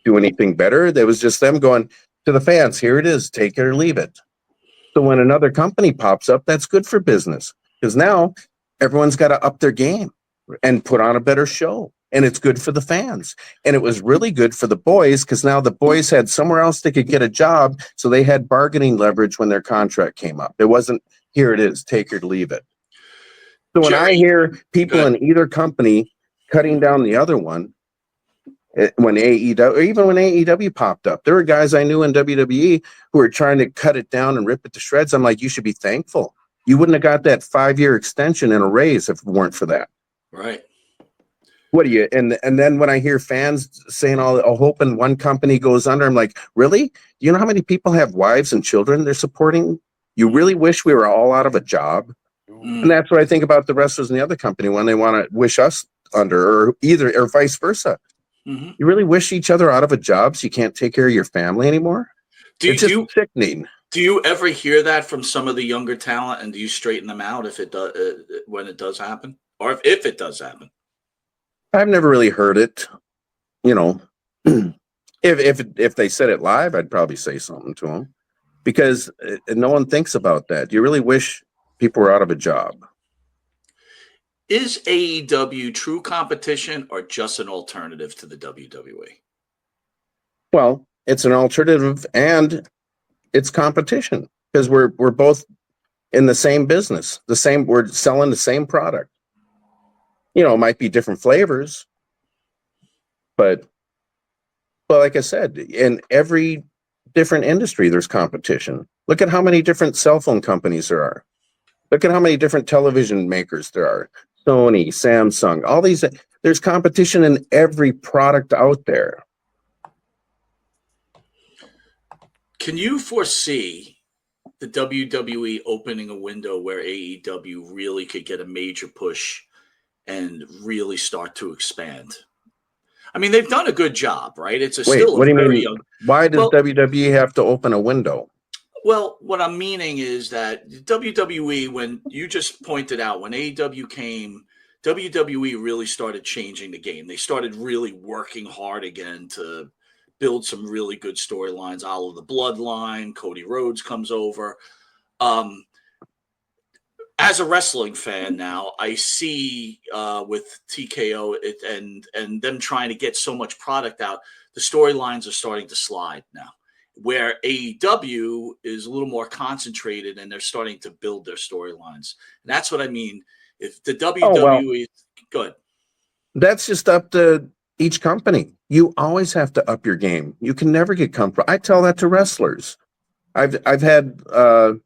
do anything better. There was just them going to the fans, here it is, take it or leave it. So when another company pops up, that's good for business. Because now everyone's got to up their game and put on a better show. And it's good for the fans. And it was really good for the boys because now the boys had somewhere else they could get a job. So they had bargaining leverage when their contract came up. It wasn't, here it is, take or leave it. So when I hear people in either company cutting down the other one, when AEW, or even when AEW popped up, there were guys I knew in WWE who were trying to cut it down and rip it to shreds. I'm like, you should be thankful. You wouldn't have got that 5-year extension and a raise if it weren't for that. Right. What do you, and then when I hear fans saying, hoping one company goes under, I'm like, really? Do you know how many people have wives and children they're supporting? You really wish we were all out of a job? And that's what I think about the wrestlers in the other company when they want to wish us under, or vice versa. You really wish each other out of a job so you can't take care of your family anymore? It's just sickening. Do you ever hear that from some of the younger talent, and do you straighten them out if it does when it does happen, or if it does happen? I've never really heard it. If they said it live, I'd probably say something to them because no one thinks about that. You really wish people were out of a job. Is AEW true competition or just an alternative to the WWE? Well, it's an alternative and it's competition because we're both in the same business. We're selling the same product. It might be different flavors, but like I said, in every different industry, there's competition. Look at how many different cell phone companies there are. Look at how many different television makers there are. Sony, Samsung, all these. There's competition in every product out there. Can you foresee the WWE opening a window where AEW really could get a major push and really start to expand? I mean, they've done a good job, right? What do you mean? Why does WWE have to open a window? Well, what I'm meaning is that WWE, when you just pointed out, when AEW came, WWE really started changing the game. They started really working hard again to build some really good storylines. All of the Bloodline, Cody Rhodes comes over. As a wrestling fan now, I see with TKO and them trying to get so much product out, the storylines are starting to slide now. Where AEW is a little more concentrated and they're starting to build their storylines. And that's what I mean. If the WWE, good. That's just up to each company. You always have to up your game. You can never get comfortable. I tell that to wrestlers. I've had Queen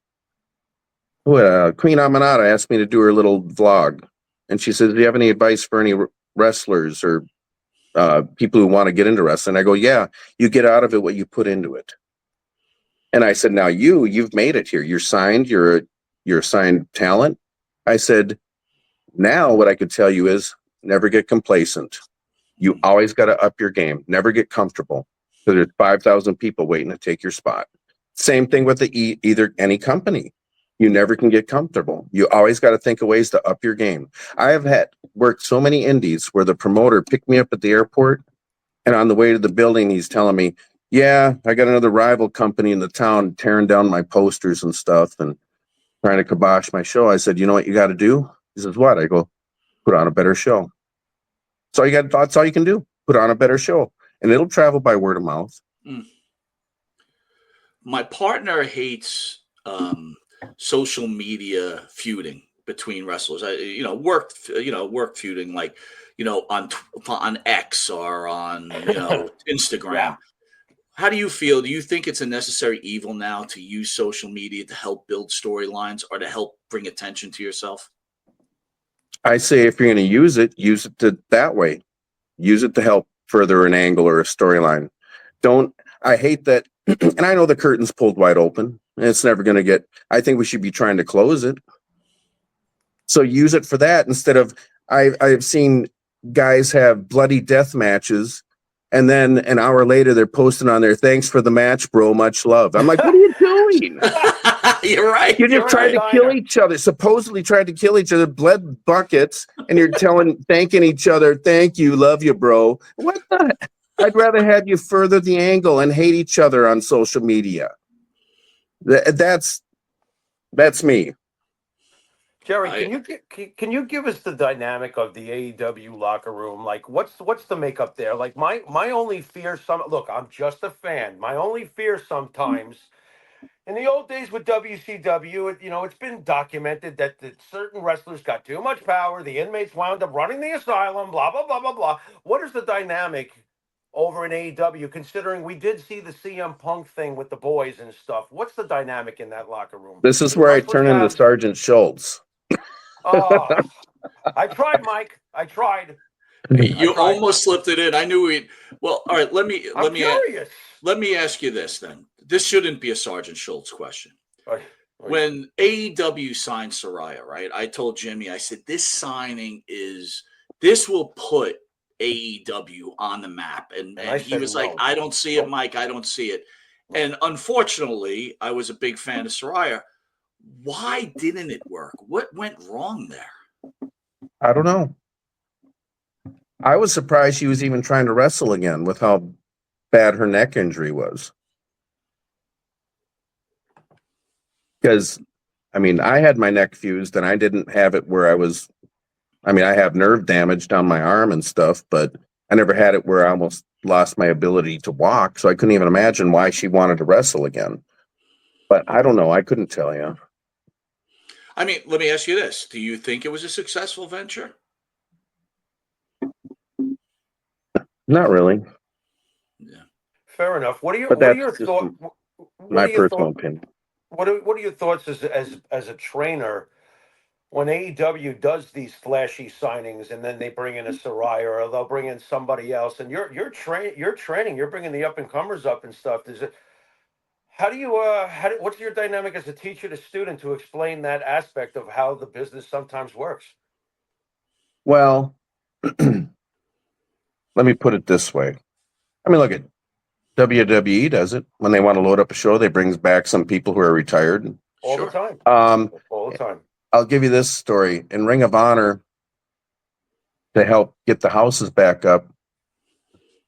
Amanada asked me to do her little vlog, and she says, "Do you have any advice for any wrestlers or people who want to get into wrestling?" I go, "Yeah, you get out of it what you put into it." And I said, "Now you've made it here. You're signed. You're a signed talent." I said, "Now what I could tell you is never get complacent. You always got to up your game. Never get comfortable because there's 5,000 people waiting to take your spot." Same thing with either any company. You never can get comfortable. You always got to think of ways to up your game. I have worked so many indies where the promoter picked me up at the airport, and on the way to the building, he's telling me, yeah, I got another rival company in the town tearing down my posters and stuff and trying to kibosh my show. I said, you know what you got to do? He says, what? I go, put on a better show. That's all you can do. Put on a better show. And it'll travel by word of mouth. Mm. My partner hates social media feuding between wrestlers. Work feuding, like, on X or on, Instagram. Yeah. How do you feel? Do you think it's a necessary evil now to use social media to help build storylines or to help bring attention to yourself? I say if you're going to use it that way. Use it to help further an angle or a storyline. I hate that. And I know the curtain's pulled wide open and it's never going to get, I think we should be trying to close it. So use it for that instead of, I've seen guys have bloody death matches and then an hour later they're posting on there, thanks for the match, bro, much love. I'm like, what are you doing? You're right. You just tried to kill each other, supposedly tried to kill each other, bled buckets, and you're thanking each other, thank you, love you, bro. What the? I'd rather have you further the angle and hate each other on social media. That's me. Jerry, can you give us the dynamic of the AEW locker room? Like, what's the makeup there? Like, my only fear, look, I'm just a fan. My only fear sometimes, in the old days with WCW, it's been documented that certain wrestlers got too much power. The inmates wound up running the asylum. Blah blah blah blah blah. What is the dynamic over in AEW? Considering we did see the CM Punk thing with the boys and stuff, what's the dynamic in that locker room? This is where I turn into Sergeant Schultz. Oh, I tried, Mike. I tried. You almost slipped it in. I knew we'd. Well, all right. Let me ask you this then. This shouldn't be a Sergeant Schultz question. When AEW signed Saraya, right? I told Jimmy, I said, this will put AEW on the map. And he was like, I don't see it, Mike. I don't see it. And unfortunately, I was a big fan of Saraya. Why didn't it work? What went wrong there? I don't know. I was surprised she was even trying to wrestle again with how bad her neck injury was. Because, I had my neck fused and I didn't have it where I have nerve damage down my arm and stuff, but I never had it where I almost lost my ability to walk. So I couldn't even imagine why she wanted to wrestle again. But I don't know. I couldn't tell you. Let me ask you this. Do you think it was a successful venture? Not really. Yeah. Fair enough. What are your thoughts? My personal opinion. What are your thoughts as a trainer when AEW does these flashy signings and then they bring in a Saraya or they'll bring in somebody else and you're training, you're bringing the up and comers up and stuff. What's your dynamic as a teacher to student to explain that aspect of how the business sometimes works? Well, let me put it this way. Look at WWE does it. When they want to load up a show, they brings back some people who are retired. All the time. All the time. I'll give you this story. In Ring of Honor, to help get the houses back up,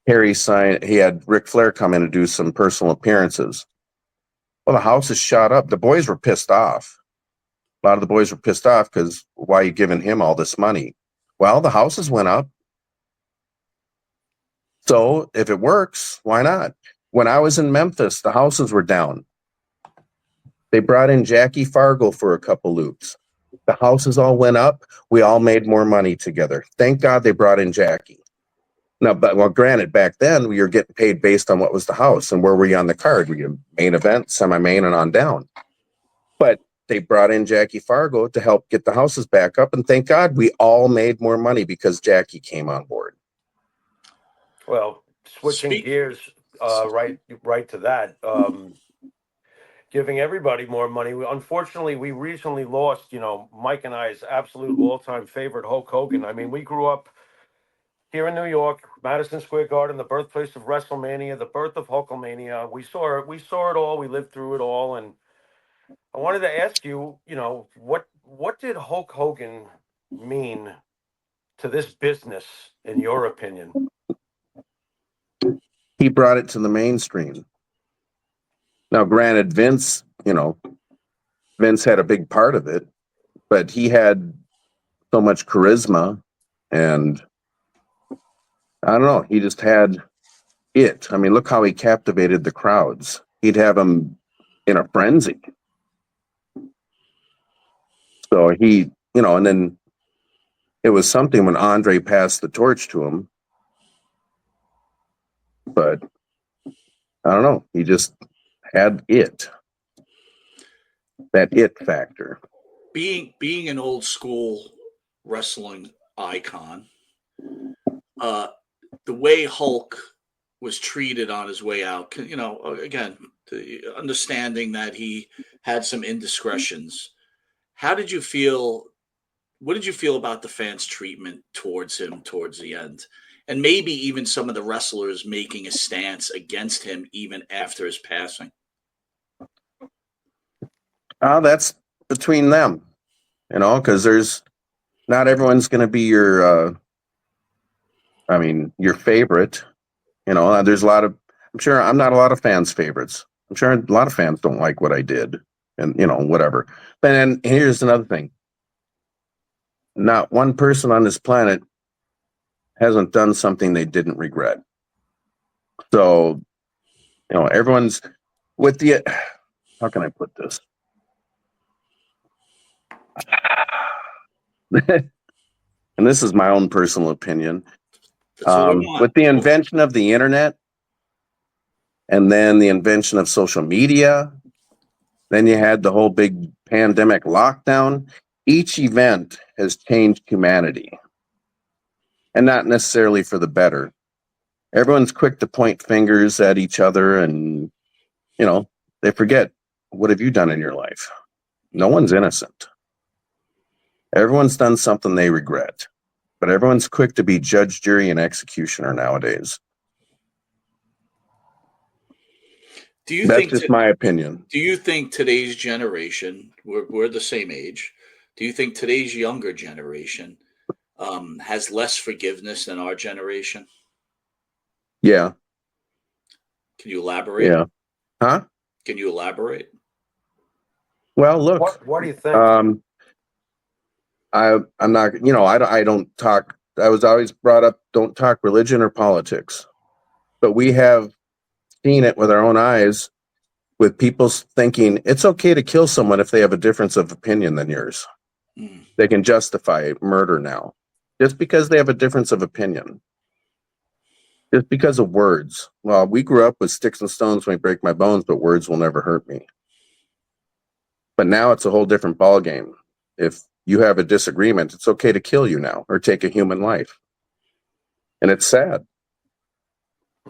he had Ric Flair come in and do some personal appearances. Well, the house is shot up. The boys were pissed off. A lot of the boys were pissed off because why are you giving him all this money? Well, the houses went up. So if it works, why not? When I was in Memphis, the houses were down. They brought in Jackie Fargo for a couple loops. The houses all went up. We all made more money together. Thank God they brought in Jackie. Now, granted, back then we were getting paid based on what was the house and where were you on the card? Were you main event, semi-main, and on down? But they brought in Jackie Fargo to help get the houses back up, and thank God we all made more money because Jackie came on board. Well, switching gears, right to that, giving everybody more money. Unfortunately, we recently lost, Mike and I's absolute all-time favorite, Hulk Hogan. We grew up here in New York, Madison Square Garden, the birthplace of WrestleMania, the birth of Hulkamania. We saw it all. We lived through it all, and I wanted to ask you, what did Hulk Hogan mean to this business, in your opinion? He brought it to the mainstream. Now, granted, Vince had a big part of it, but he had so much charisma, and I don't know, he just had it. I mean, look how he captivated the crowds. He'd have them in a frenzy. So and then it was something when Andre passed the torch to him, but I don't know, he just had it. That it factor. Being an old school wrestling icon, the way Hulk was treated on his way out, again, understanding that he had some indiscretions. How did you feel? What did you feel about the fans' treatment towards him towards the end? And maybe even some of the wrestlers making a stance against him even after his passing? That's between them, because not everyone's going to be your favorite. There's I'm sure I'm not a lot of fans' favorites. I'm sure a lot of fans don't like what I did and, whatever. But then here's another thing. Not one person on this planet hasn't done something they didn't regret. So, everyone's with how can I put this? And this is my own personal opinion. With the invention of the internet, and then the invention of social media, then you had the whole big pandemic lockdown. Each event has changed humanity, and not necessarily for the better. Everyone's quick to point fingers at each other, and they forget, what have you done in your life? No one's innocent. Everyone's done something they regret, but everyone's quick to be judge, jury, and executioner nowadays. That's just my opinion. Do you think today's generation, we're the same age, do you think today's younger generation has less forgiveness than our generation? Yeah. Can you elaborate? Yeah. Huh? Can you elaborate? Well, look. What do you think? I'm not. I don't talk. I was always brought up, don't talk religion or politics, but we have seen it with our own eyes, with people thinking it's okay to kill someone if they have a difference of opinion than yours. They can justify murder now just because they have a difference of opinion. Just because of words. Well, we grew up with sticks and stones may break my bones, but words will never hurt me. But now it's a whole different ballgame. If you have a disagreement, it's okay to kill you now or take a human life. And it's sad.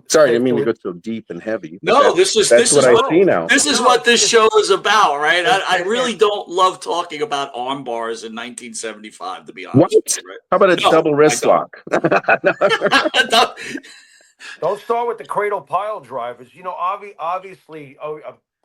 Sorry, I didn't mean to go so deep and heavy. No, this is what I see now. This is what this show is about, right? I really don't love talking about arm bars in 1975, to be honest. What? Right? How about a double wrist lock? Don't start with the cradle pile drivers. Obviously.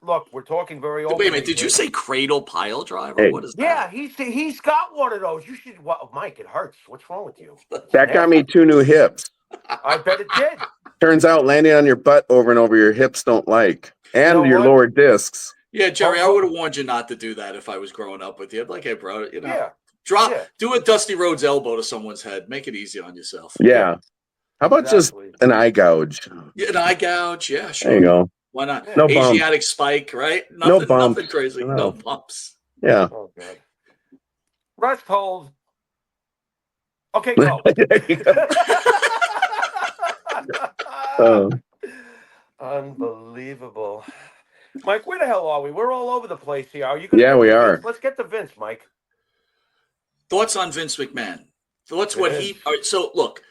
Look, we're talking very open. Wait a minute, did you say cradle pile driver? Hey. What is that? Yeah, he's got one of those. You should. Well, Mike, it hurts. What's wrong with you? That got me 2 new hips. I bet it did. Turns out landing on your butt over and over your hips don't like. And your lower discs. Yeah, Jerry, I would have warned you not to do that if I was growing up with you. I'd be like, hey, bro, do a Dusty Rhodes elbow to someone's head. Make it easy on yourself. Yeah. How about just an eye gouge? Yeah, an eye gouge. Yeah, sure. There you go. Why not? No Asiatic bumps. spike, right? Nothing crazy. No bumps. Yeah. Oh, God. Rest hold. Okay, go. Unbelievable. Mike, where the hell are we? We're all over the place here. Are you gonna Yeah, we are. Let's get to Vince, Mike. Thoughts on Vince McMahon? Thoughts what he... All right, so, look.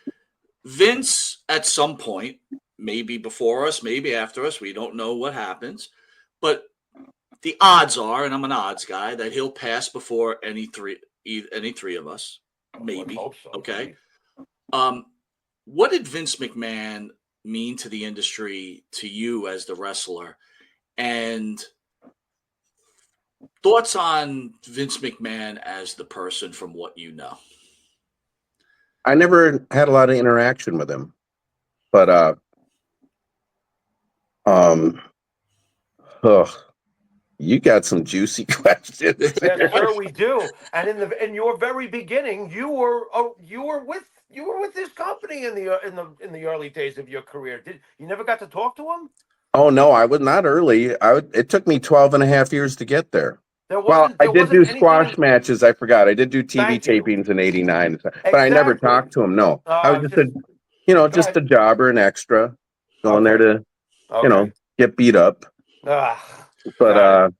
Vince, at some point, maybe before us, maybe after us, we don't know what happens, but the odds are, and I'm an odds guy, that he'll pass before any three of us, maybe. I hope so. Okay. What did Vince McMahon mean to the industry, to you as the wrestler, and Thoughts on Vince McMahon as the person from what you know? I never had a lot of interaction with him, but you got some juicy questions. Yes, sir, we do. And in your very beginning, you were with this company in the early days of your career. Did you never got to talk to him? Oh no, I was not early. It took me 12 and a half years to get there. I did do squash matches. I forgot. I did do TV tapings in '89, but I never talked to him. No, I was just a jobber, an extra, going there to, get beat up. But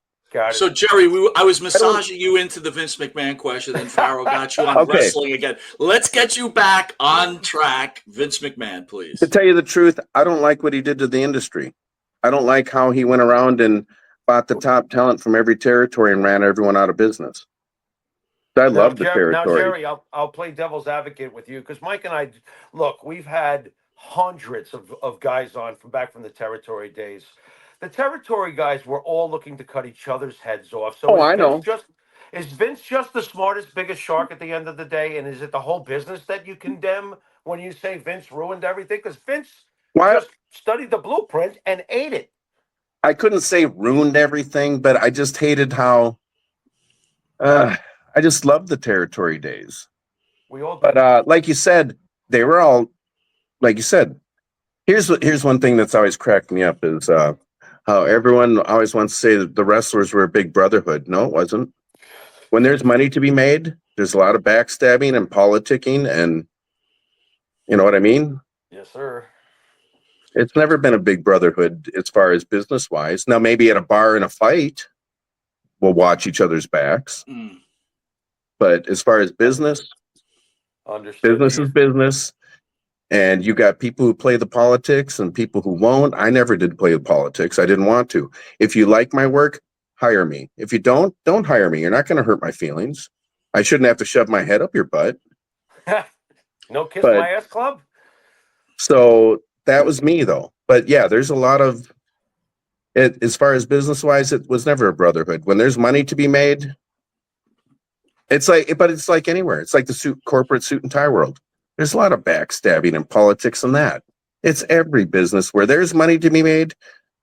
so Jerry, I was massaging you into the Vince McMahon question, and Pharaoh got you on wrestling again. Let's get you back on track, Vince McMahon, please. To tell you the truth, I don't like what he did to the industry. I don't like how he went around and bought the top talent from every territory and ran everyone out of business. I love the territory. Now, Jerry, I'll play devil's advocate with you because Mike and I, look, we've had hundreds of guys on from the territory days. The territory guys were all looking to cut each other's heads off. So I know. Is Vince just the smartest, biggest shark at the end of the day? And is it the whole business that you condemn when you say Vince ruined everything? Because Vince just studied the blueprint and ate it. I couldn't say ruined everything, but I just hated how I just loved the territory days. We all did. But like you said, they were all, like you said, here's one thing that's always cracked me up is how everyone always wants to say that the wrestlers were a big brotherhood. No, it wasn't. When there's money to be made, there's a lot of backstabbing and politicking, and you know what I mean? Yes, sir. It's never been a big brotherhood as far as business wise. Now, maybe at a bar in a fight, we'll watch each other's backs. But as far as business, business is business. And you got people who play the politics and people who won't. I never did play the politics. I didn't want to. If you like my work, hire me. If you don't hire me. You're not going to hurt my feelings. I shouldn't have to shove my head up your butt. No kiss my ass club. So that was me, though. But yeah, there's a lot of it as far as business wise. It was never a brotherhood. When there's money to be made, it's like anywhere. It's like the corporate suit and tie world. There's a lot of backstabbing and politics in that. It's every business where there's money to be made.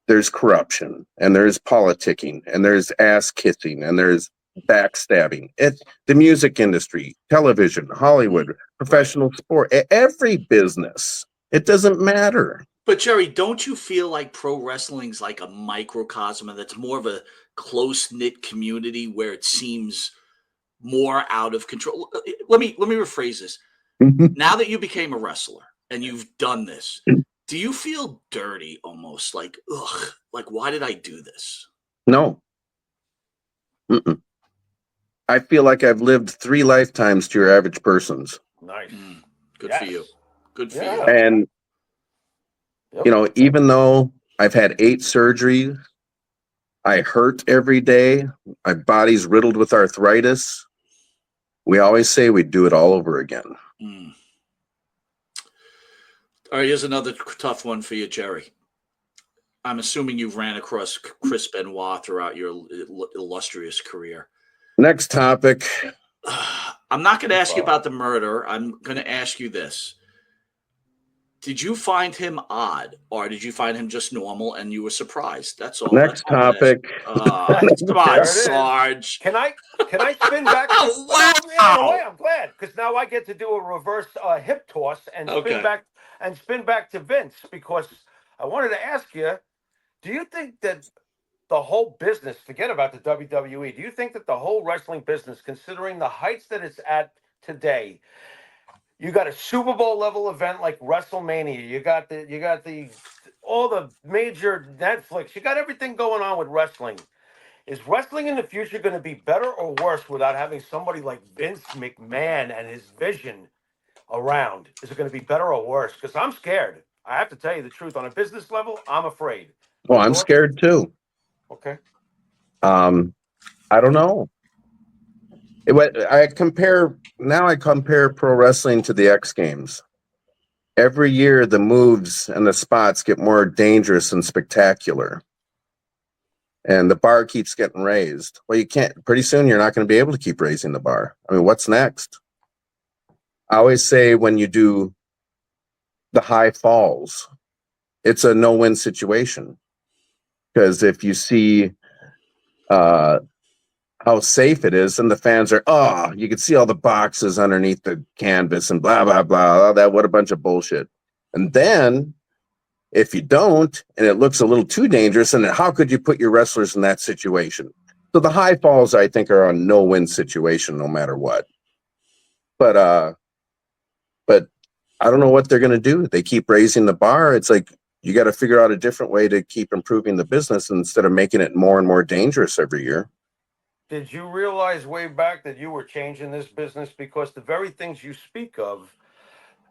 There's corruption and there's politicking and there's ass kissing and there's backstabbing. It's the music industry, television, Hollywood, professional sport, every business. It doesn't matter. But Jerry, don't you feel like pro wrestling's like a microcosm and that's more of a close-knit community where it seems more out of control? Let me rephrase this. Now that you became a wrestler and you've done this, do you feel dirty almost like, ugh, like why did I do this? No. Mm-mm. I feel like I've lived 3 lifetimes to your average person's. Nice. Good for you. Good for you. And, even though I've had 8 surgeries, I hurt every day, my body's riddled with arthritis, we always say we'd do it all over again. All right, here's another tough one for you, Jerry. I'm assuming you've ran across Chris Benoit throughout your illustrious career. Next topic. I'm not going to ask you about the murder. I'm going to ask you this. Did you find him odd, or did you find him just normal and you were surprised? That's all. Next topic. Come on, Sarge. Can I spin back? Wow. I'm glad because now I get to do a reverse hip toss and spin back to Vince because I wanted to ask you: do you think that the whole business, forget about the WWE, do you think that the whole wrestling business, considering the heights that it's at today? You got a Super Bowl level event like WrestleMania. You got all the major Netflix. You got everything going on with wrestling. Is wrestling in the future going to be better or worse without having somebody like Vince McMahon and his vision around? Is it going to be better or worse? Because I'm scared. I have to tell you the truth. On a business level, I'm afraid. Well, I'm scared too. Okay. I don't know. I compare pro wrestling to the X Games. Every year, the moves and the spots get more dangerous and spectacular. and the bar keeps getting raised. Well, you can't, pretty soon you're not going to be able to keep raising the bar. I mean, what's next? I always say when you do the high falls, it's a no-win situation. Because if you see how safe it is, and the fans are, oh, you can see all the boxes underneath the canvas and blah, blah, blah, that, what a bunch of bullshit. And then if you don't, and it looks a little too dangerous, and how could you put your wrestlers in that situation? So the high falls, I think, are a no-win situation no matter what. But I don't know what they're going to do. They keep raising the bar. It's like you got to figure out a different way to keep improving the business instead of making it more and more dangerous every year. Did you realize way back that you were changing this business? Because the very things you speak of,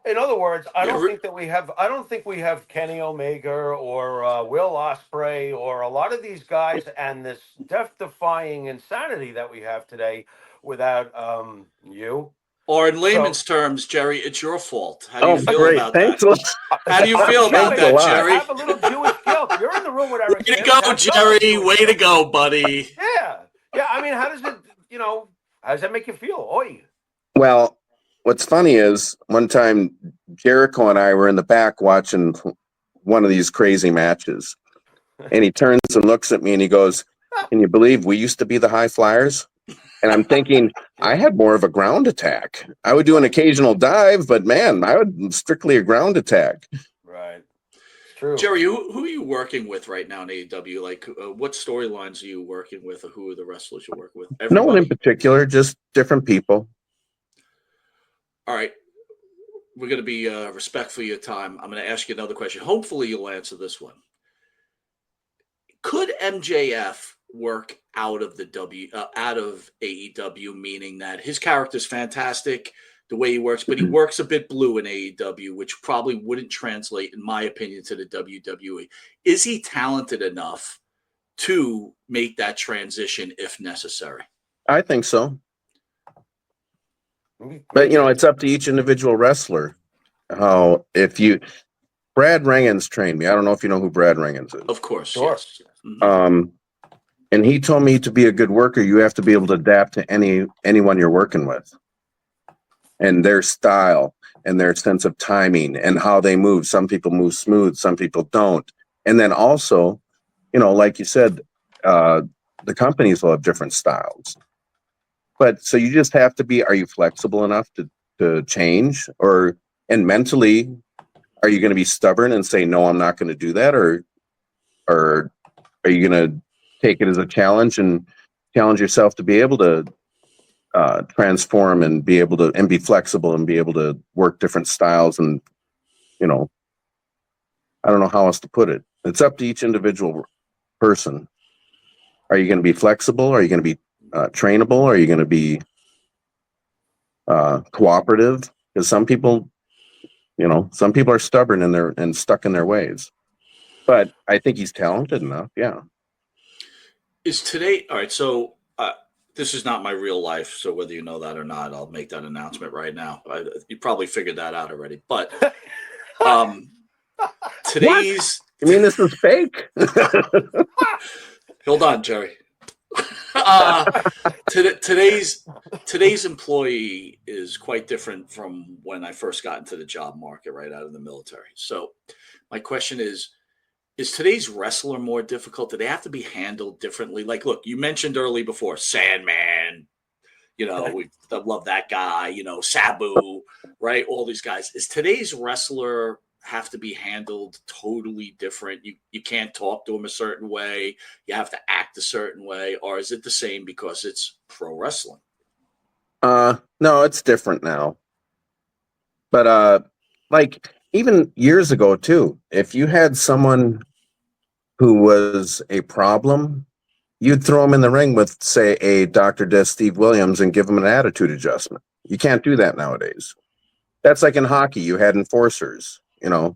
in other words, I don't think we have Kenny Omega or Will Ospreay or a lot of these guys and this death-defying insanity that we have today without you. Or in layman's terms, Jerry, it's your fault. How do you feel great. about Thanks that? How do you feel about that, Jerry? I have a little Jewish guilt. You're in the room with Eric. Way to go, Jerry. Way to go, buddy. Yeah. I mean, how does it, how does that make you feel? Oi. Well, what's funny is one time Jericho and I were in the back watching one of these crazy matches, and he turns and looks at me and he goes, "Can you believe we used to be the High Flyers?" And I'm thinking, I had more of a ground attack. I would do an occasional dive, but man, I would strictly a ground attack. Right. True. Jerry, who are you working with right now in AEW? Like, what storylines are you working with, or who are the wrestlers you're working with? Everybody? No one in particular, just different people. All right. We're going to be respectful of your time. I'm going to ask you another question. Hopefully you'll answer this one. Could MJF work out of AEW, meaning that his character's fantastic, the way he works, but he works a bit blue in AEW, which probably wouldn't translate, in my opinion, to the WWE. Is he talented enough to make that transition if necessary? I think so. But, it's up to each individual wrestler. Brad Rangens trained me. I don't know if you know who Brad Rangens is. Of course. Sure. Yes. Mm-hmm. And he told me to be a good worker, you have to be able to adapt to anyone you're working with, and their style and their sense of timing and how they move. Some people move smooth, some people don't. And then also, like you said, the companies will have different styles. But so you just have to be, are you flexible enough to change, and mentally, are you going to be stubborn and say, no, I'm not going to do that? Or are you going to take it as a challenge and challenge yourself to be able to transform and be able to, and be flexible and be able to work different styles? And, I don't know how else to put it. It's up to each individual person. Are you going to be flexible? Are you going to be trainable? Are you going to be cooperative? Because some people are stubborn and stuck in their ways. But I think he's talented enough. Yeah. Is today all right? So this is not my real life. So whether you know that or not, I'll make that announcement right now. You probably figured that out already. But today's. What? You mean this is fake? Hold on, Jerry. Today's employee is quite different from when I first got into the job market right out of the military. So my question is today's wrestler more difficult? Do they have to be handled differently? Like, look, you mentioned early before Sandman, we love that guy, Sabu, right? All these guys. Is today's wrestler have to be handled totally different? You can't talk to them a certain way. You have to act a certain way. Or is it the same because it's pro wrestling? No, it's different now. But like even years ago too, if you had someone who was a problem, you'd throw them in the ring with, say, a Dr. Death Steve Williams and give them an attitude adjustment. You can't do that nowadays. That's like in hockey. You had enforcers. Right.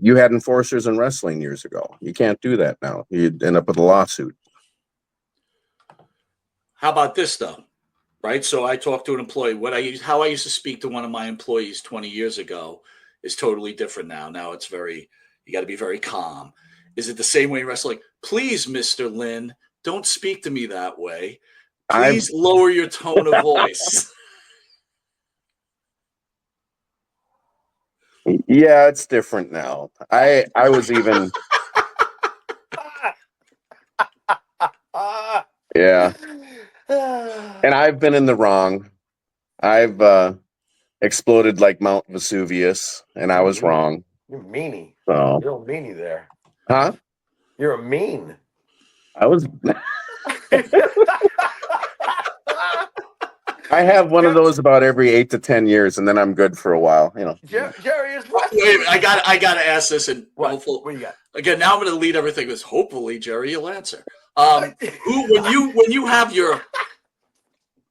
You had enforcers in wrestling years ago. You can't do that now. You'd end up with a lawsuit. How about this though? Right. So I talked to an employee. How I used to speak to one of my employees 20 years ago is totally different now. Now it's you got to be very calm. Is it the same way in wrestling? Please, Mr. Lynn, don't speak to me that way. Please lower your tone of voice. Yeah, it's different now. I was even. Yeah. And I've been in the wrong. I've exploded like Mount Vesuvius, and I was wrong. You're meanie. So. You're a meanie there. Huh? You're a mean. I was. I have one of those about every 8 to 10 years, and then I'm good for a while. You know. Jerry is. Wait, I got to ask this, and what you got? Again, now I'm going to lead everything with hopefully Jerry, you'll answer. When you have your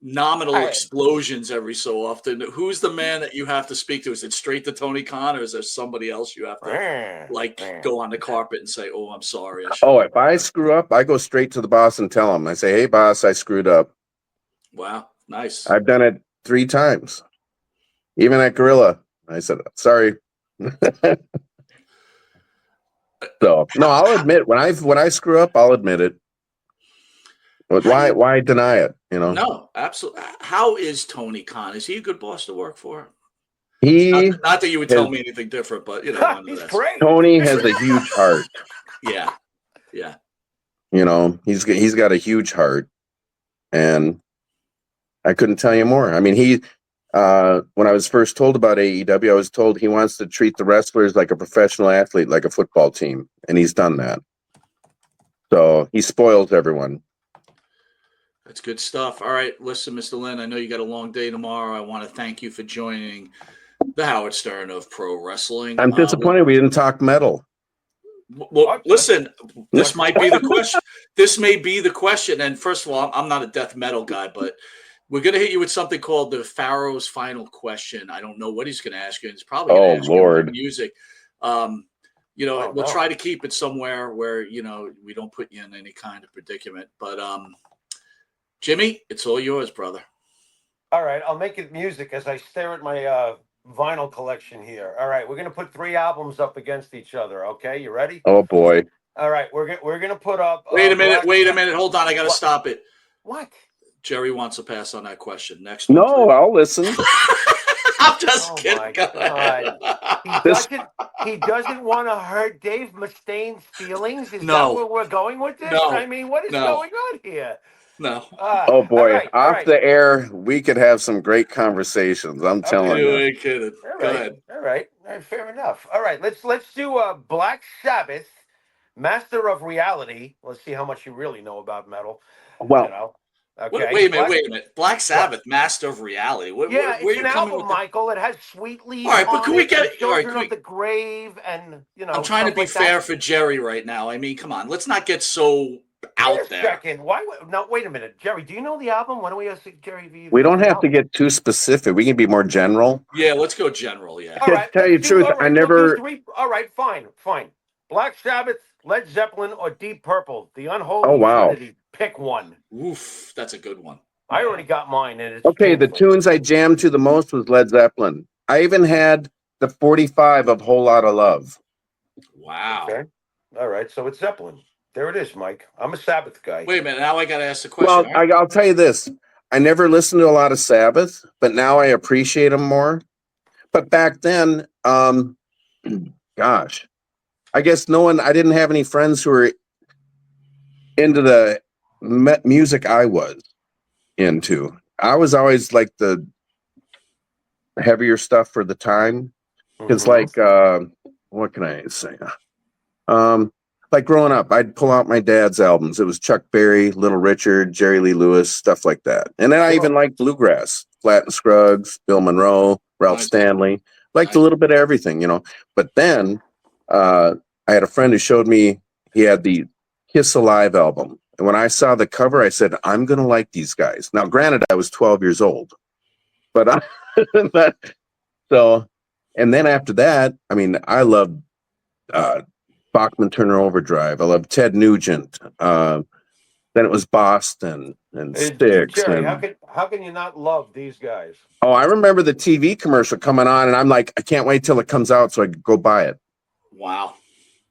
nominal explosions every so often, who's the man that you have to speak to? Is it straight to Tony Khan, or is there somebody else you have to go on the carpet and say, "Oh, I'm sorry"? If I screw up, I go straight to the boss and tell him. I say, "Hey, boss, I screwed up." Wow, nice. I've done it 3 times, even at Gorilla. I said, "Sorry." So no, I'll admit when I screw up, I'll admit it. But why deny it? You know? No, absolutely. How is Tony Khan? Is he a good boss to work for? He not that you would tell me anything different, but you know, he's great. Tony has a huge heart. Yeah. You know, he's got a huge heart, and I couldn't tell you more. I mean, when I was first told about AEW, I was told he wants to treat the wrestlers like a professional athlete, like a football team, and he's done that. So he spoils everyone. That's good stuff. All right, listen, Mr. Lynn, I know you got a long day tomorrow. I want to thank you for joining the Howard Stern of pro wrestling. I'm disappointed we didn't talk metal. Well, listen, this might be the question. This may be the question. And first of all, I'm not a death metal guy, but we're going to hit you with something called the Pharaoh's final question. I don't know what he's going to ask you. It's probably going to ask you about music. We'll try to keep it somewhere where, we don't put you in any kind of predicament. But Jimmy, it's all yours, brother. All right, I'll make it music as I stare at my vinyl collection here. All right, we're gonna put 3 albums up against each other. Okay, you ready? Oh boy! All right, we're gonna put up. Wait a minute. Hold on, I gotta stop it. What? Jerry wants to pass on that question. Next one. No, I'll listen. I'm just kidding. My God. He doesn't want to hurt Dave Mustaine's feelings. Is that where we're going with this? No. I mean, what is going on here? No. Oh boy! Off the air, we could have some great conversations. I'm telling you. You ain't kidding. Go ahead. All right. Fair enough. All right. Let's do Black Sabbath, Master of Reality. Let's see how much you really know about metal. Well, okay. Wait a minute. Black Sabbath, Master of Reality. It's an album, Michael. It has Sweet Leaf. All right, but can we get Children of the Grave and I'm trying to be fair for Jerry right now. I mean, come on. Let's not get so out there. Second. No, wait a minute, Jerry. Do you know the album? Why don't we ask Jerry? We don't have to get too specific. We can be more general. Yeah, let's go general. Yeah. All right. To tell you the truth, I never. All right, fine. Black Sabbath, Led Zeppelin, or Deep Purple. The Unholy Trinity. Pick one. Oof, that's a good one. I already got mine, and it's okay. The tunes I jammed to the most was Led Zeppelin. I even had the 45 of Whole Lotta Love. Wow. Okay. All right, so it's Zeppelin. There it is, Mike. I'm a Sabbath guy. Wait a minute. Now I got to ask the question. Well, I'll tell you this. I never listened to a lot of Sabbath, but now I appreciate them more. But back then, gosh, I guess I didn't have any friends who were into the music I was into. I was always like the heavier stuff for the time. It's like, what can I say? Like growing up, I'd pull out my dad's albums. It was Chuck Berry, Little Richard, Jerry Lee Lewis, stuff like that. And then I even liked bluegrass, Flatt and Scruggs, Bill Monroe, Ralph Stanley, liked a little bit of everything, But then I had a friend who showed me he had the Kiss Alive album. And when I saw the cover, I said, I'm going to like these guys. Now, granted, I was 12 years old, but and then after that, I mean, I loved Bachman Turner Overdrive. I loved Ted Nugent. Then it was Boston and Styx. Jerry, how can you not love these guys? Oh, I remember the TV commercial coming on, and I'm like, I can't wait till it comes out so I could go buy it. Wow.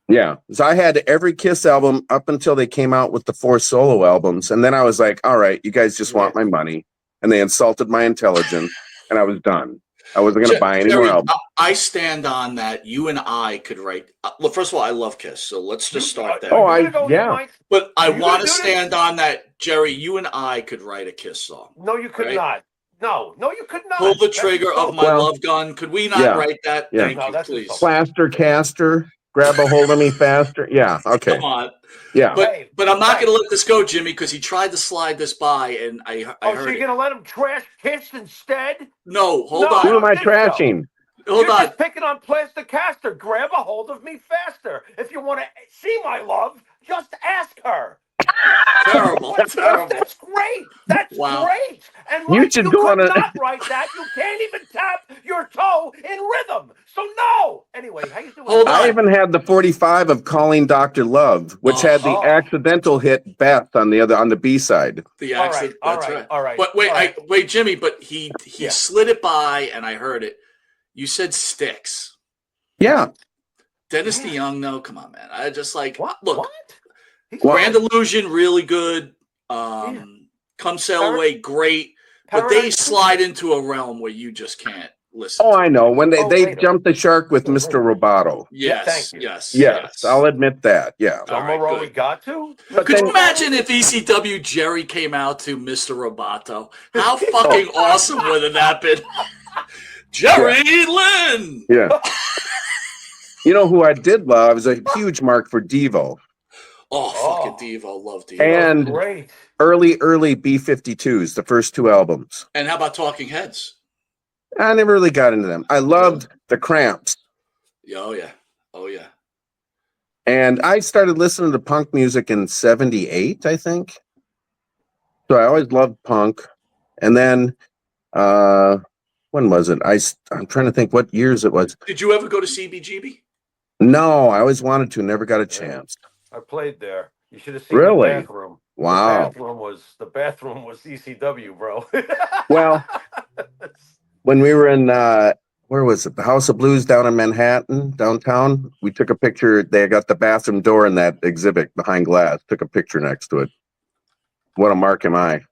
Yeah. So I had every Kiss album up until they came out with the 4 solo albums. And then I was like, all right, you guys just want my money. And they insulted my intelligence. And I was done. I wasn't going to buy any more albums. I stand on that. You and I could write. Well, first of all, I love Kiss. So let's just start there. But I want to stand on that, Jerry. You and I could write a Kiss song. No, you could not. No, you could not. Pull the trigger of my love gun. Could we not write that? Yeah. Thank you, please. Plaster caster. Grab a hold of me faster. Yeah. Okay. Come on. Yeah. But I'm not going to let this go, Jimmy, because he tried to slide this by, and I heard so you're going to let him trash Kiss instead? No, hold on. Who am I trashing? You're just picking on Plaster Caster. Grab a hold of me faster. If you want to see my love, just ask her. Terrible. Terrible. That's great. That's great. And you should go on not write that. You can't even tap your toe in rhythm. So no. Anyway, how you doing? I even had the 45 of Calling Dr. Love, which had the accidental hit Beth on the B side. The accident. All right. But wait, Jimmy. But he slid it by, and I heard it. You said Styx. Yeah. Dennis DeYoung. No, come on, man. I just like what? Look. Grand Illusion, really good. Come Sail Away, great. But they slide into a realm where you just can't listen. I know. When they jumped the shark with Mr. Roboto. Yes. I'll admit that. Yeah. We got to. Could you imagine if ECW Jerry came out to Mr. Roboto? How fucking awesome would that have been? Jerry Lynn. Yeah. You know who I did love? I was a huge mark for Devo. Fucking Devo. Love Devo. And early B-52s, the first 2 albums. And how about Talking Heads? I never really got into them. I loved the Cramps. Oh, yeah. And I started listening to punk music in 78, I think. So I always loved punk. And then, when was it? I'm trying to think what years it was. Did you ever go to CBGB? No, I always wanted to. Never got a chance. I played there. You should have seen the bathroom. Wow. The bathroom was ECW, bro. Well, when we were in where was it? The House of Blues down in Manhattan, downtown. We took a picture. They got the bathroom door in that exhibit behind glass. Took a picture next to it. What a mark am I?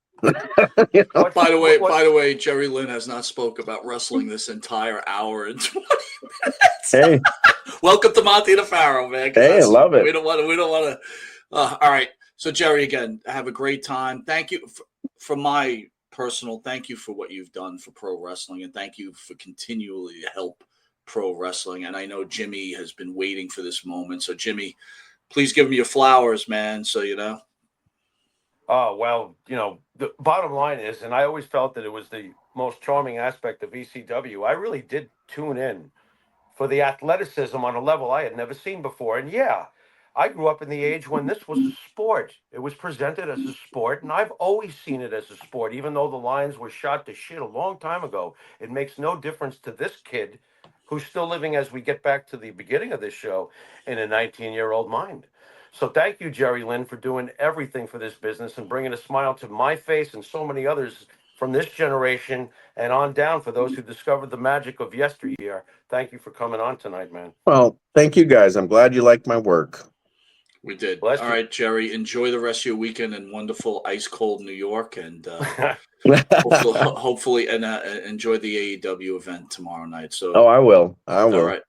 You know? By the way, Jerry Lynn has not spoke about wrestling this entire hour and 20 minutes. Hey, welcome to Monte The Pharaoh, man. Hey, I love it. We don't want to. All right. So Jerry, again, have a great time. Thank you for my personal. Thank you for what you've done for pro wrestling, and thank you for continually to help pro wrestling. And I know Jimmy has been waiting for this moment. So Jimmy, please give him your flowers, man. So you know. Oh, well, the bottom line is, and I always felt that it was the most charming aspect of ECW. I really did tune in for the athleticism on a level I had never seen before. And yeah, I grew up in the age when this was a sport. It was presented as a sport, and I've always seen it as a sport, even though the Lions were shot to shit a long time ago. It makes no difference to this kid who's still living, as we get back to the beginning of this show, in a 19-year-old mind. So thank you, Jerry Lynn, for doing everything for this business and bringing a smile to my face and so many others from this generation and on down for those who discovered the magic of yesteryear. Thank you for coming on tonight, man. Well, thank you, guys. I'm glad you liked my work. We did. All right, Jerry, enjoy the rest of your weekend in wonderful, ice-cold New York, and hopefully enjoy the AEW event tomorrow night. So, I will. All right.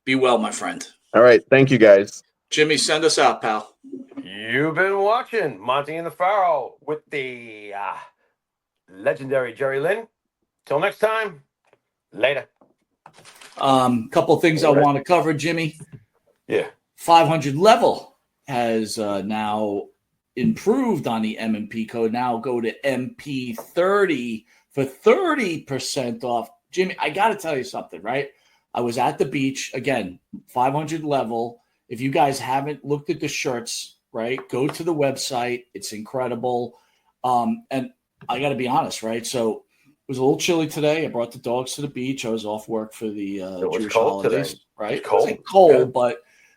Be well, my friend. All right. Thank you, guys. Jimmy, send us out, pal. You've been watching Monte the Pharaoh with the legendary Jerry Lynn. Till next time, later. Couple of things I want to cover, Jimmy. Yeah. 500 level has now improved on the M&P code. Now go to MP30 for 30% off. Jimmy, I got to tell you something, right? I was at the beach, again, 500 level. If you guys haven't looked at the shirts, right, go to the website. It's incredible. And I got to be honest, right? So it was a little chilly today. I brought the dogs to the beach. I was off work for the Jewish holidays, today. Right? It was cold, yeah.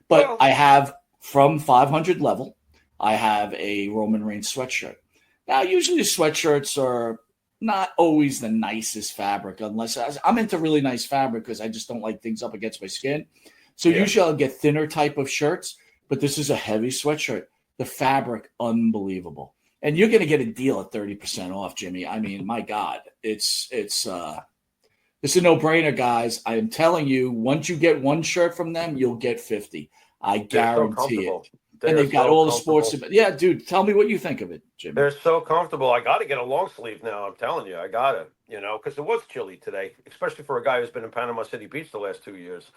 But I have from 500 level, I have a Roman Reigns sweatshirt. Now, usually sweatshirts are not always the nicest fabric, unless I'm into really nice fabric because I just don't like things up against my skin. So usually I'll get thinner type of shirts, but this is a heavy sweatshirt. The fabric, unbelievable. And you're going to get a deal at 30% off, Jimmy. I mean, my God, it's a no-brainer, guys. I am telling you, once you get one shirt from them, you'll get 50. I guarantee it. And they've got all the sports. Yeah, dude, tell me what you think of it, Jimmy. They're so comfortable. I got to get a long sleeve now. I'm telling you, I got to, because it was chilly today, especially for a guy who's been in Panama City Beach the last 2 years.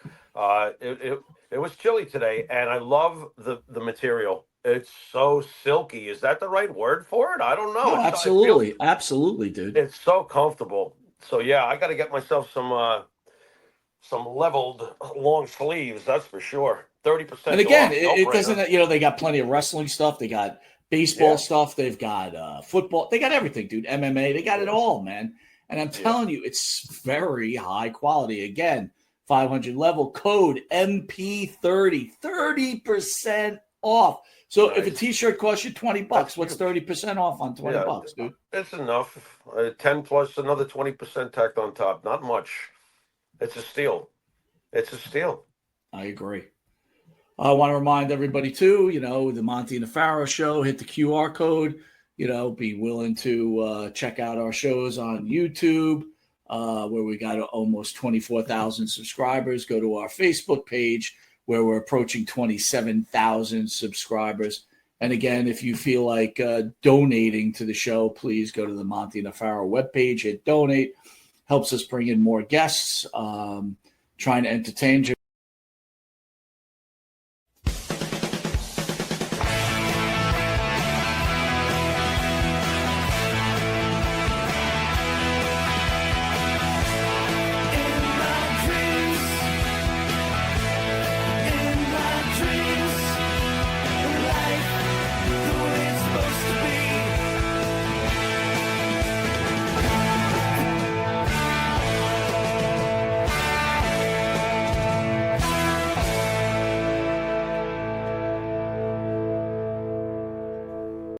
It was chilly today, and I love the material. It's so silky. Is that the right word for it? I don't know. No, absolutely. Absolutely, dude. It's so comfortable. So, yeah, I got to get myself some leveled long sleeves. That's for sure. 30%. And again, it doesn't, they got plenty of wrestling stuff. They got baseball stuff. They've got football. They got everything, dude. MMA. They got it all, man. And I'm telling you, it's very high quality. Again, 500 level code MP30, 30% off. So if a T-shirt costs you $20, what's 30% off on $20, dude? It's enough. 10 plus another 20% tacked on top. Not much. It's a steal. It's a steal. I agree. I want to remind everybody too, the Monte The Pharaoh show, hit the QR code, be willing to check out our shows on YouTube, where we got almost 24,000 subscribers. Go to our Facebook page where we're approaching 27,000 subscribers. And again, if you feel like donating to the show, please go to the Monte The Pharaoh webpage, hit donate. Helps us bring in more guests, trying to entertain you.